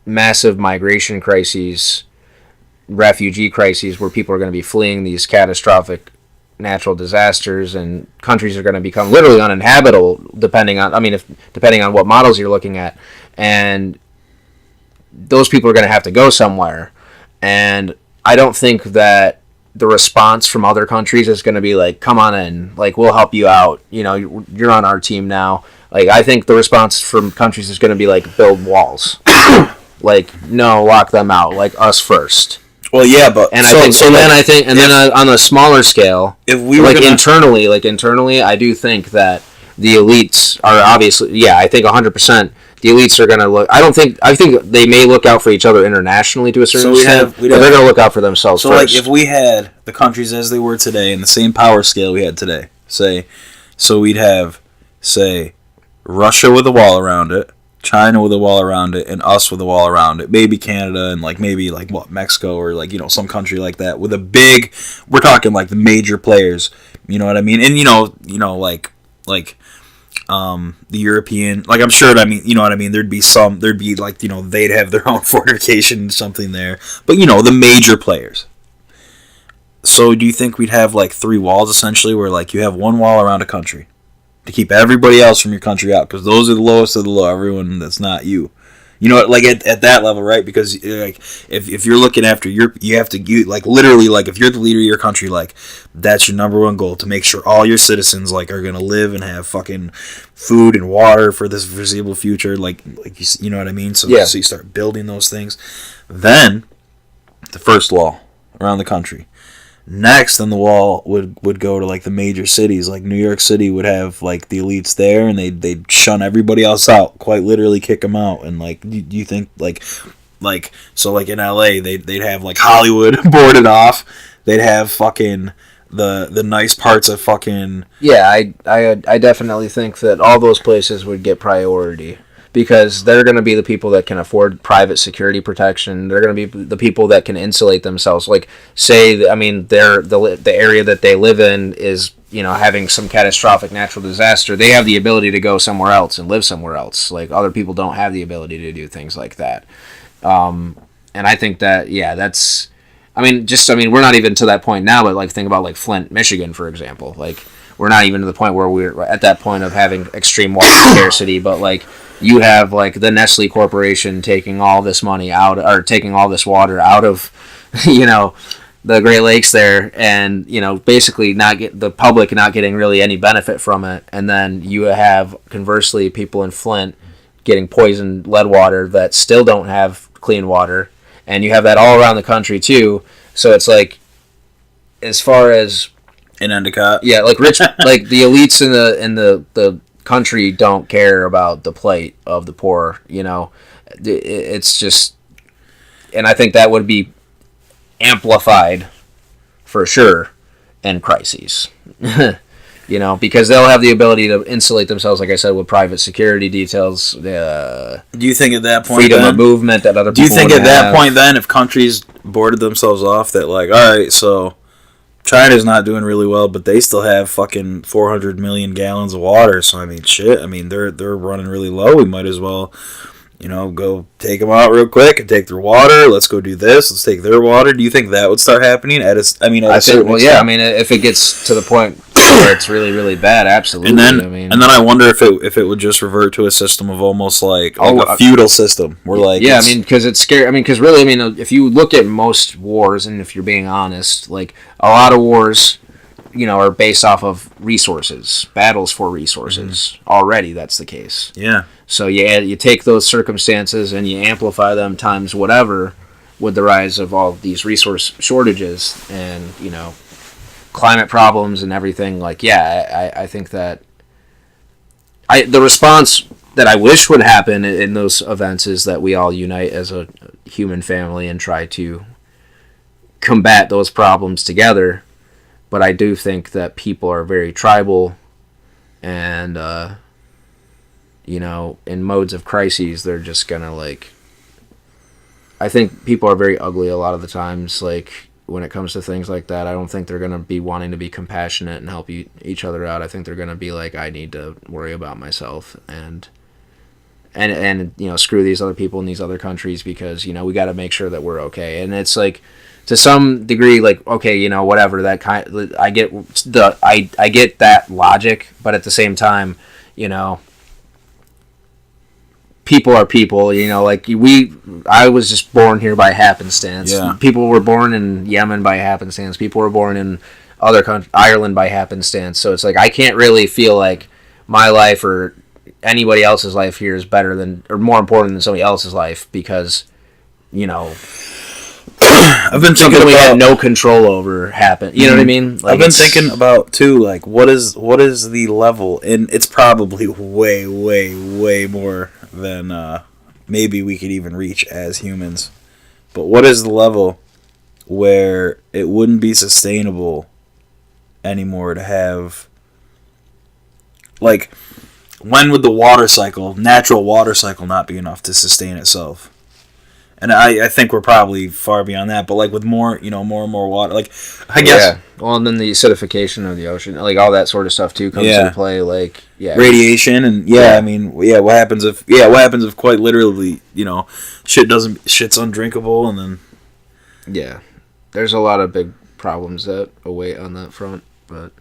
massive migration crises, refugee crises, where people are going to be fleeing these catastrophic natural disasters, and countries are going to become literally uninhabitable depending on what models you're looking at, and those people are going to have to go somewhere. And I don't think that the response from other countries is going to be like, come on in, like, we'll help you out, you're on our team now. Like, I think the response from countries is going to be like, build walls. Like, no, lock them out, like us first. Well, yeah, but and then on a smaller scale, if we were internally, I do think that the elites are obviously, I think 100%. The elites are going to look. I think they may look out for each other internationally to a certain extent, but they're going to look out for themselves first. So, like, if we had the countries as they were today in the same power scale we had today, we'd have, Russia with a wall around it, China with a wall around it, and us with a wall around it. Maybe Canada and maybe Mexico or some country like that with a big. We're talking like the major players. You know what I mean? And the European, like, I'm sure, you know what I mean, they'd be they'd have their own fortification, something there, but the major players. So do you think we'd have like 3 walls essentially, where like you have one wall around a country to keep everybody else from your country out, because those are the lowest of the low, everyone that's not you. Like at that level, right? Because like if you're looking after you have to literally, like, if you're the leader of your country, like, that's your number one goal, to make sure all your citizens like are gonna live and have fucking food and water for this foreseeable future, like you know what I mean? So you start building those things. Then the first wall around the country. Next, then the wall would go to like the major cities. Like New York City would have like the elites there, and they'd shun everybody else out, quite literally kick them out. And like, do you think like so like in LA they'd have like Hollywood boarded off. They'd have fucking the nice parts of fucking. Yeah, I definitely think that all those places would get priority, because they're going to be the people that can afford private security protection. They're going to be the people that can insulate themselves. Like, the area that they live in is, having some catastrophic natural disaster. They have the ability to go somewhere else and live somewhere else. Like, other people don't have the ability to do things like that. And I think that, that's... we're not even to that point now, but, like, think about, like, Flint, Michigan, for example. Like, we're not even to the point where we're at that point of having extreme water scarcity, but, like, you have like the Nestle Corporation taking all this money out, or taking all this water out of, the Great Lakes there, and basically the public not getting really any benefit from it. And then you have conversely people in Flint getting poisoned lead water that still don't have clean water, and you have that all around the country too. So it's like, as far as in Endicott, like rich, like the elites in the country don't care about the plight of the poor. It's just, and I think that would be amplified for sure in crises. Because they'll have the ability to insulate themselves, like I said, with private security details. Do you think at that point, freedom of movement that other people do you think at that point then, if countries boarded themselves off, that like, all right, so China's not doing really well, but they still have fucking 400 million gallons of water. So they're running really low. We might as well, go take them out real quick and take their water. Let's go do this. Let's take their water. Do you think that would start happening? If it gets to the point where it's really, really bad, absolutely. And then I wonder if it would just revert to a system of almost like a feudal system, where because it's scary. Because really, if you look at most wars, and if you're being honest, like a lot of wars, are based off of resources, battles for resources. Mm-hmm. Already, that's the case. Yeah. So you take those circumstances and you amplify them times whatever, with the rise of all these resource shortages and, you know, climate problems and everything, like, yeah, I think that the response that I wish would happen in those events is that we all unite as a human family and try to combat those problems together. But I do think that people are very tribal, and you know, in modes of crises, they're just gonna, like, I think people are very ugly a lot of the times, like, when it comes to things like that. I don't think they're gonna be wanting to be compassionate and help each other out. I think they're gonna be like, I need to worry about myself, and you know, screw these other people in these other countries, because, you know, we got to make sure that we're okay. And it's like, to some degree, like, okay, you know, whatever, that kind, I get I get that logic, but at the same time, you know, people are people, you know, like, I was just born here by happenstance. Yeah. People were born in Yemen by happenstance. People were born in other countries, Ireland, by happenstance. So it's like, I can't really feel like my life or anybody else's life here is better than, or more important than somebody else's life, because, you know, I've been thinking we about, had no control over happen. You know what I mean? Like, I've been thinking about too, like, what is the level, and it's probably way, way, way more than maybe we could even reach as humans. But what is the level where it wouldn't be sustainable anymore to have, like, when would the natural water cycle not be enough to sustain itself? And I think we're probably far beyond that, but, like, with more, you know, more and more water, like, I guess. Yeah. Well, and then the acidification of the ocean, like, all that sort of stuff too comes into play. Like, yeah, radiation, and I mean, what happens if quite literally, you know, shit's undrinkable, and then. Yeah, there's a lot of big problems that await on that front, but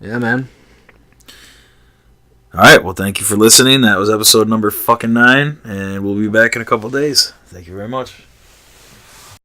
yeah, man. All right, well, thank you for listening. That was episode number 9, and we'll be back in a couple days. Thank you very much.